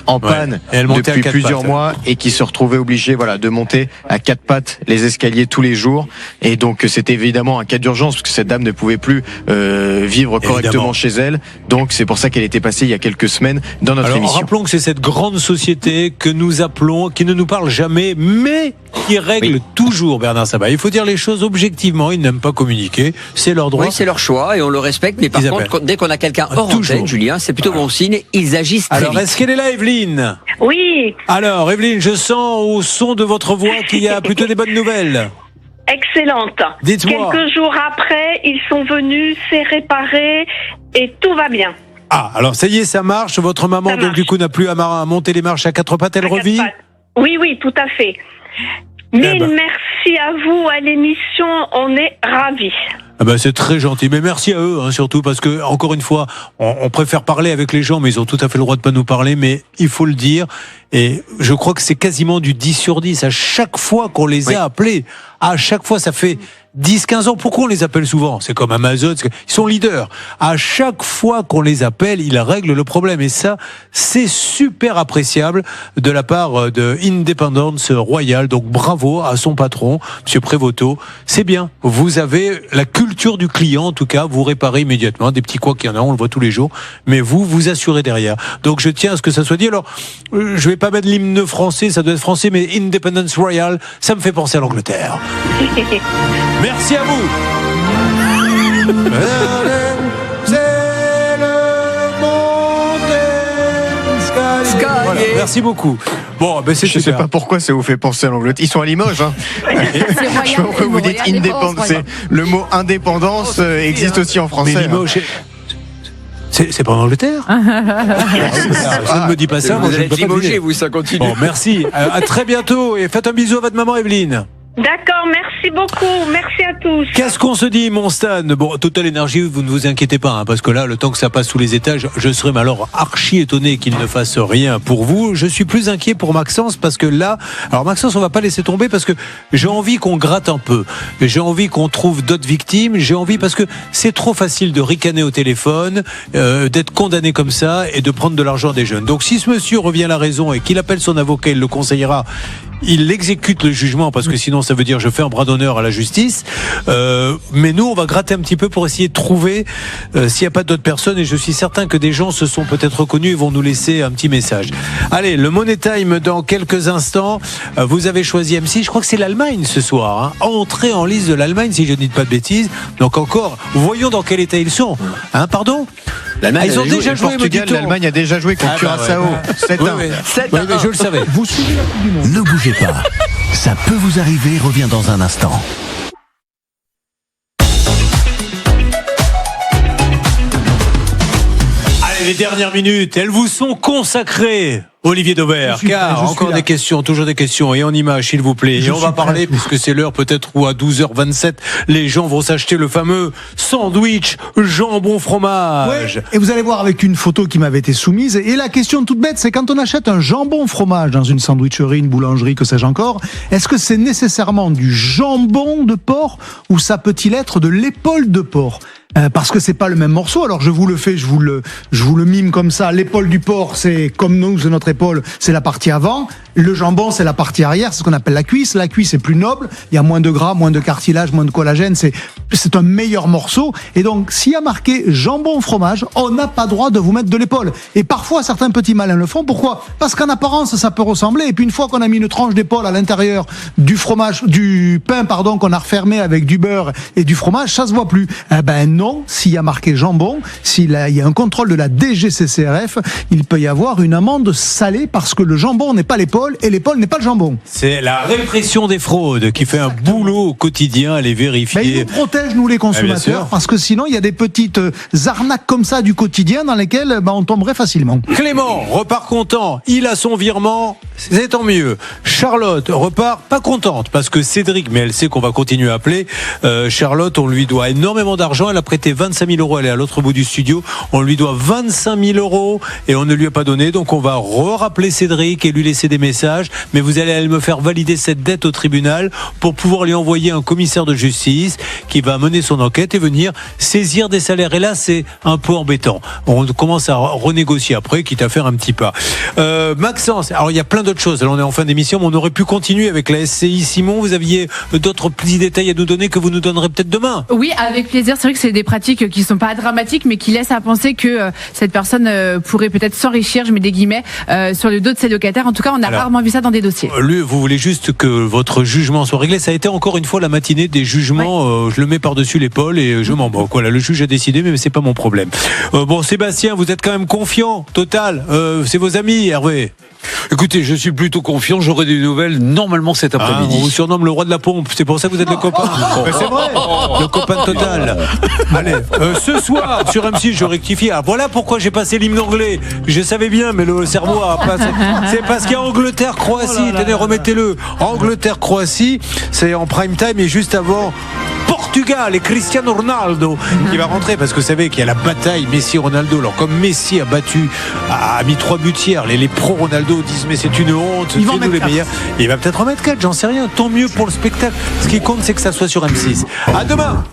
en panne depuis plusieurs mois et qui se retrouvait obligée de monter à 4 pattes les escaliers tous les jours. Et donc, c'était évidemment un cas d'urgence, parce que cette dame ne pouvait plus vivre correctement chez elle. Donc, c'est pour ça qu'elle était passée il y a quelques semaines dans notre émission. Rappelons que c'est cette grande société que nous appelons, qui ne nous parle jamais, mais qui règle toujours, Bernard Sabat. Il faut dire les choses objectivement. Ils n'aiment pas communiquer. C'est leur droit. Oui, c'est leur choix et on le respecte. Mais par contre, dès qu'on a quelqu'un hors antenne, Julien, c'est plutôt bon signe. Ils agissent très vite. Alors, est-ce qu'elle est là, Evelyne? Oui. Alors, Evelyne, je sens au son de votre voix qu'il y a plutôt des bonnes nouvelles. Excellente. Dites-moi. Quelques jours après, ils sont venus, c'est réparé et tout va bien. Ah, alors ça y est, ça marche. Votre maman, Ça donc marche. du coup, n'a plus à monter les marches à quatre pattes. Elle À quatre revit. pattes. Oui, tout à fait. Mille ben. merci à vous, à l'émission, on est ravis. Ah ben, c'est très gentil, mais merci à eux, hein, surtout parce que, encore une fois, on préfère parler avec les gens, mais ils ont tout à fait le droit de pas nous parler, mais il faut le dire. Et je crois que c'est quasiment du 10 sur 10. À chaque fois qu'on les a appelés, à chaque fois, ça fait 10-15 ans. Pourquoi on les appelle souvent? C'est comme Amazon, ils sont leaders. À chaque fois qu'on les appelle, ils règlent le problème. Et ça, c'est super appréciable de la part de Independence Royal. Donc bravo à son patron, Monsieur Prévoto. C'est bien. Vous avez la culture du client, en tout cas. Vous réparez immédiatement. Des petits couacs qu'il y en a, on le voit tous les jours. Mais vous assurez derrière. Donc je tiens à ce que ça soit dit. Alors, je vais pas mettre l'hymne français, ça doit être français, mais Independence Royal, ça me fait penser à l'Angleterre. Merci à vous. C'est le Mountain Sky. Voilà, merci beaucoup. Bon, ben c'est Je sais pas pourquoi ça vous fait penser à l'Angleterre. Ils sont à Limoges. Hein. Je vois pourquoi vous dites indépendance. Le mot indépendance existe aussi en français. Mais Limoges, c'est pas en Angleterre. Je ne me dis pas ça. Vous Moi, je ne allez peux pas limogé, deviner. vous, ça continue. Bon, merci. À très bientôt et faites un bisou à votre maman Evelyne. D'accord, merci beaucoup, merci à tous. Qu'est-ce qu'on se dit, mon Stan? Bon, Total Energy, vous ne vous inquiétez pas, hein, parce que là, le temps que ça passe sous les étages, je serais alors archi étonné qu'il ne fasse rien pour vous. Je suis plus inquiet pour Maxence, parce que là, alors Maxence, on va pas laisser tomber, parce que j'ai envie qu'on gratte un peu. J'ai envie qu'on trouve d'autres victimes. J'ai envie, parce que c'est trop facile de ricaner au téléphone, d'être condamné comme ça et de prendre de l'argent des jeunes. Donc, si ce monsieur revient à la raison et qu'il appelle son avocat, il le conseillera. Il exécute le jugement parce que sinon ça veut dire je fais un bras d'honneur à la justice. Mais nous on va gratter un petit peu pour essayer de trouver s'il n'y a pas d'autres personnes et je suis certain que des gens se sont peut-être reconnus et vont nous laisser un petit message. Allez, le Money Time dans quelques instants. Vous avez choisi M6, je crois que c'est l'Allemagne ce soir. Hein. Entrée en liste de l'Allemagne si je ne dis pas de bêtises. Donc encore, voyons dans quel état ils sont. Hein, pardon? L'Allemagne ils ont déjà joué, Portugal, l'Allemagne a déjà joué contre Curaçao. 7-1. Oui, mais je le savais. Vous suivez la Coupe du Monde. Ne bougez pas. Ça peut vous arriver, revient dans un instant. Allez, les dernières minutes, elles vous sont consacrées. Olivier Dauvert, car encore des questions, toujours des questions, et en image s'il vous plaît. Et on va parler, puisque c'est l'heure peut-être où à 12h27, les gens vont s'acheter le fameux sandwich jambon fromage. Ouais, et vous allez voir avec une photo qui m'avait été soumise. Et la question toute bête, c'est quand on achète un jambon fromage dans une sandwicherie, une boulangerie, que sais-je encore, est-ce que c'est nécessairement du jambon de porc ou ça peut-il être de l'épaule de porc? Parce que c'est pas le même morceau. Alors je vous le fais, je vous le mime comme ça. L'épaule du porc, c'est comme nous, c'est notre épaule, c'est la partie avant. Le jambon, c'est la partie arrière, c'est ce qu'on appelle la cuisse. La cuisse est plus noble, il y a moins de gras, moins de cartilage, moins de collagène. C'est un meilleur morceau. Et donc, s'il y a marqué jambon fromage, on n'a pas droit de vous mettre de l'épaule. Et parfois, certains petits malins le font. Pourquoi? Parce qu'en apparence, ça peut ressembler. Et puis une fois qu'on a mis une tranche d'épaule à l'intérieur du fromage, du pain, pardon, qu'on a refermé avec du beurre et du fromage, ça se voit plus. Eh ben non, s'il y a marqué jambon, il y a un contrôle de la DGCCRF, il peut y avoir une amende salée parce que le jambon n'est pas l'épaule et l'épaule n'est pas le jambon. C'est la répression des fraudes qui fait un boulot au quotidien à les vérifier. Mais il nous protège, nous les consommateurs, parce que sinon il y a des petites arnaques comme ça du quotidien dans lesquelles on tomberait facilement. Clément repart content, il a son virement, c'est tant mieux. Charlotte repart pas contente parce que Cédric, mais elle sait qu'on va continuer à appeler, Charlotte, on lui doit énormément d'argent, elle a prêté 25 000 €, elle est à l'autre bout du studio, on lui doit 25 000 € et on ne lui a pas donné, donc on va rappeler Cédric et lui laisser des messages, mais vous allez me faire valider cette dette au tribunal pour pouvoir lui envoyer un commissaire de justice qui va mener son enquête et venir saisir des salaires. Et là, c'est un peu embêtant. On commence à renégocier après, quitte à faire un petit pas. Maxence, alors il y a plein d'autres choses. Là, on est en fin d'émission, mais on aurait pu continuer avec la SCI. Simon, vous aviez d'autres petits détails à nous donner que vous nous donnerez peut-être demain. Oui, avec plaisir. C'est vrai que c'est des pratiques qui sont pas dramatiques, mais qui laissent à penser que cette personne pourrait peut-être s'enrichir, je mets des guillemets, sur le dos de ses locataires. En tout cas, on a rarement vu ça dans des dossiers. Lui, vous voulez juste que votre jugement soit réglé. Ça a été encore une fois la matinée des jugements. Je le mets par-dessus l'épaule et je m'en moque. Voilà, le juge a décidé, mais c'est pas mon problème. Bon, Sébastien, vous êtes quand même confiant, Total. C'est vos amis, Hervé. Écoutez, je suis plutôt confiant. J'aurai des nouvelles normalement cet après-midi. On vous surnomme le roi de la pompe. C'est pour ça que vous êtes le copain. C'est vrai. Le copain total. Allez, ce soir sur M6, je rectifie. Ah, voilà pourquoi j'ai passé l'hymne anglais. Je savais bien, mais le cerveau a passé. C'est parce qu'il y a Angleterre-Croatie. Tenez, remettez-le. Angleterre-Croatie, c'est en prime time et juste avant. Portugal et Cristiano Ronaldo qui va rentrer parce que vous savez qu'il y a la bataille Messi-Ronaldo. Alors comme Messi a mis 3 buts hier, les pro-Ronaldo disent mais c'est une honte, c'est nous les meilleurs. Il va peut-être en mettre 4, j'en sais rien. Tant mieux pour le spectacle. Ce qui compte c'est que ça soit sur M6. À demain.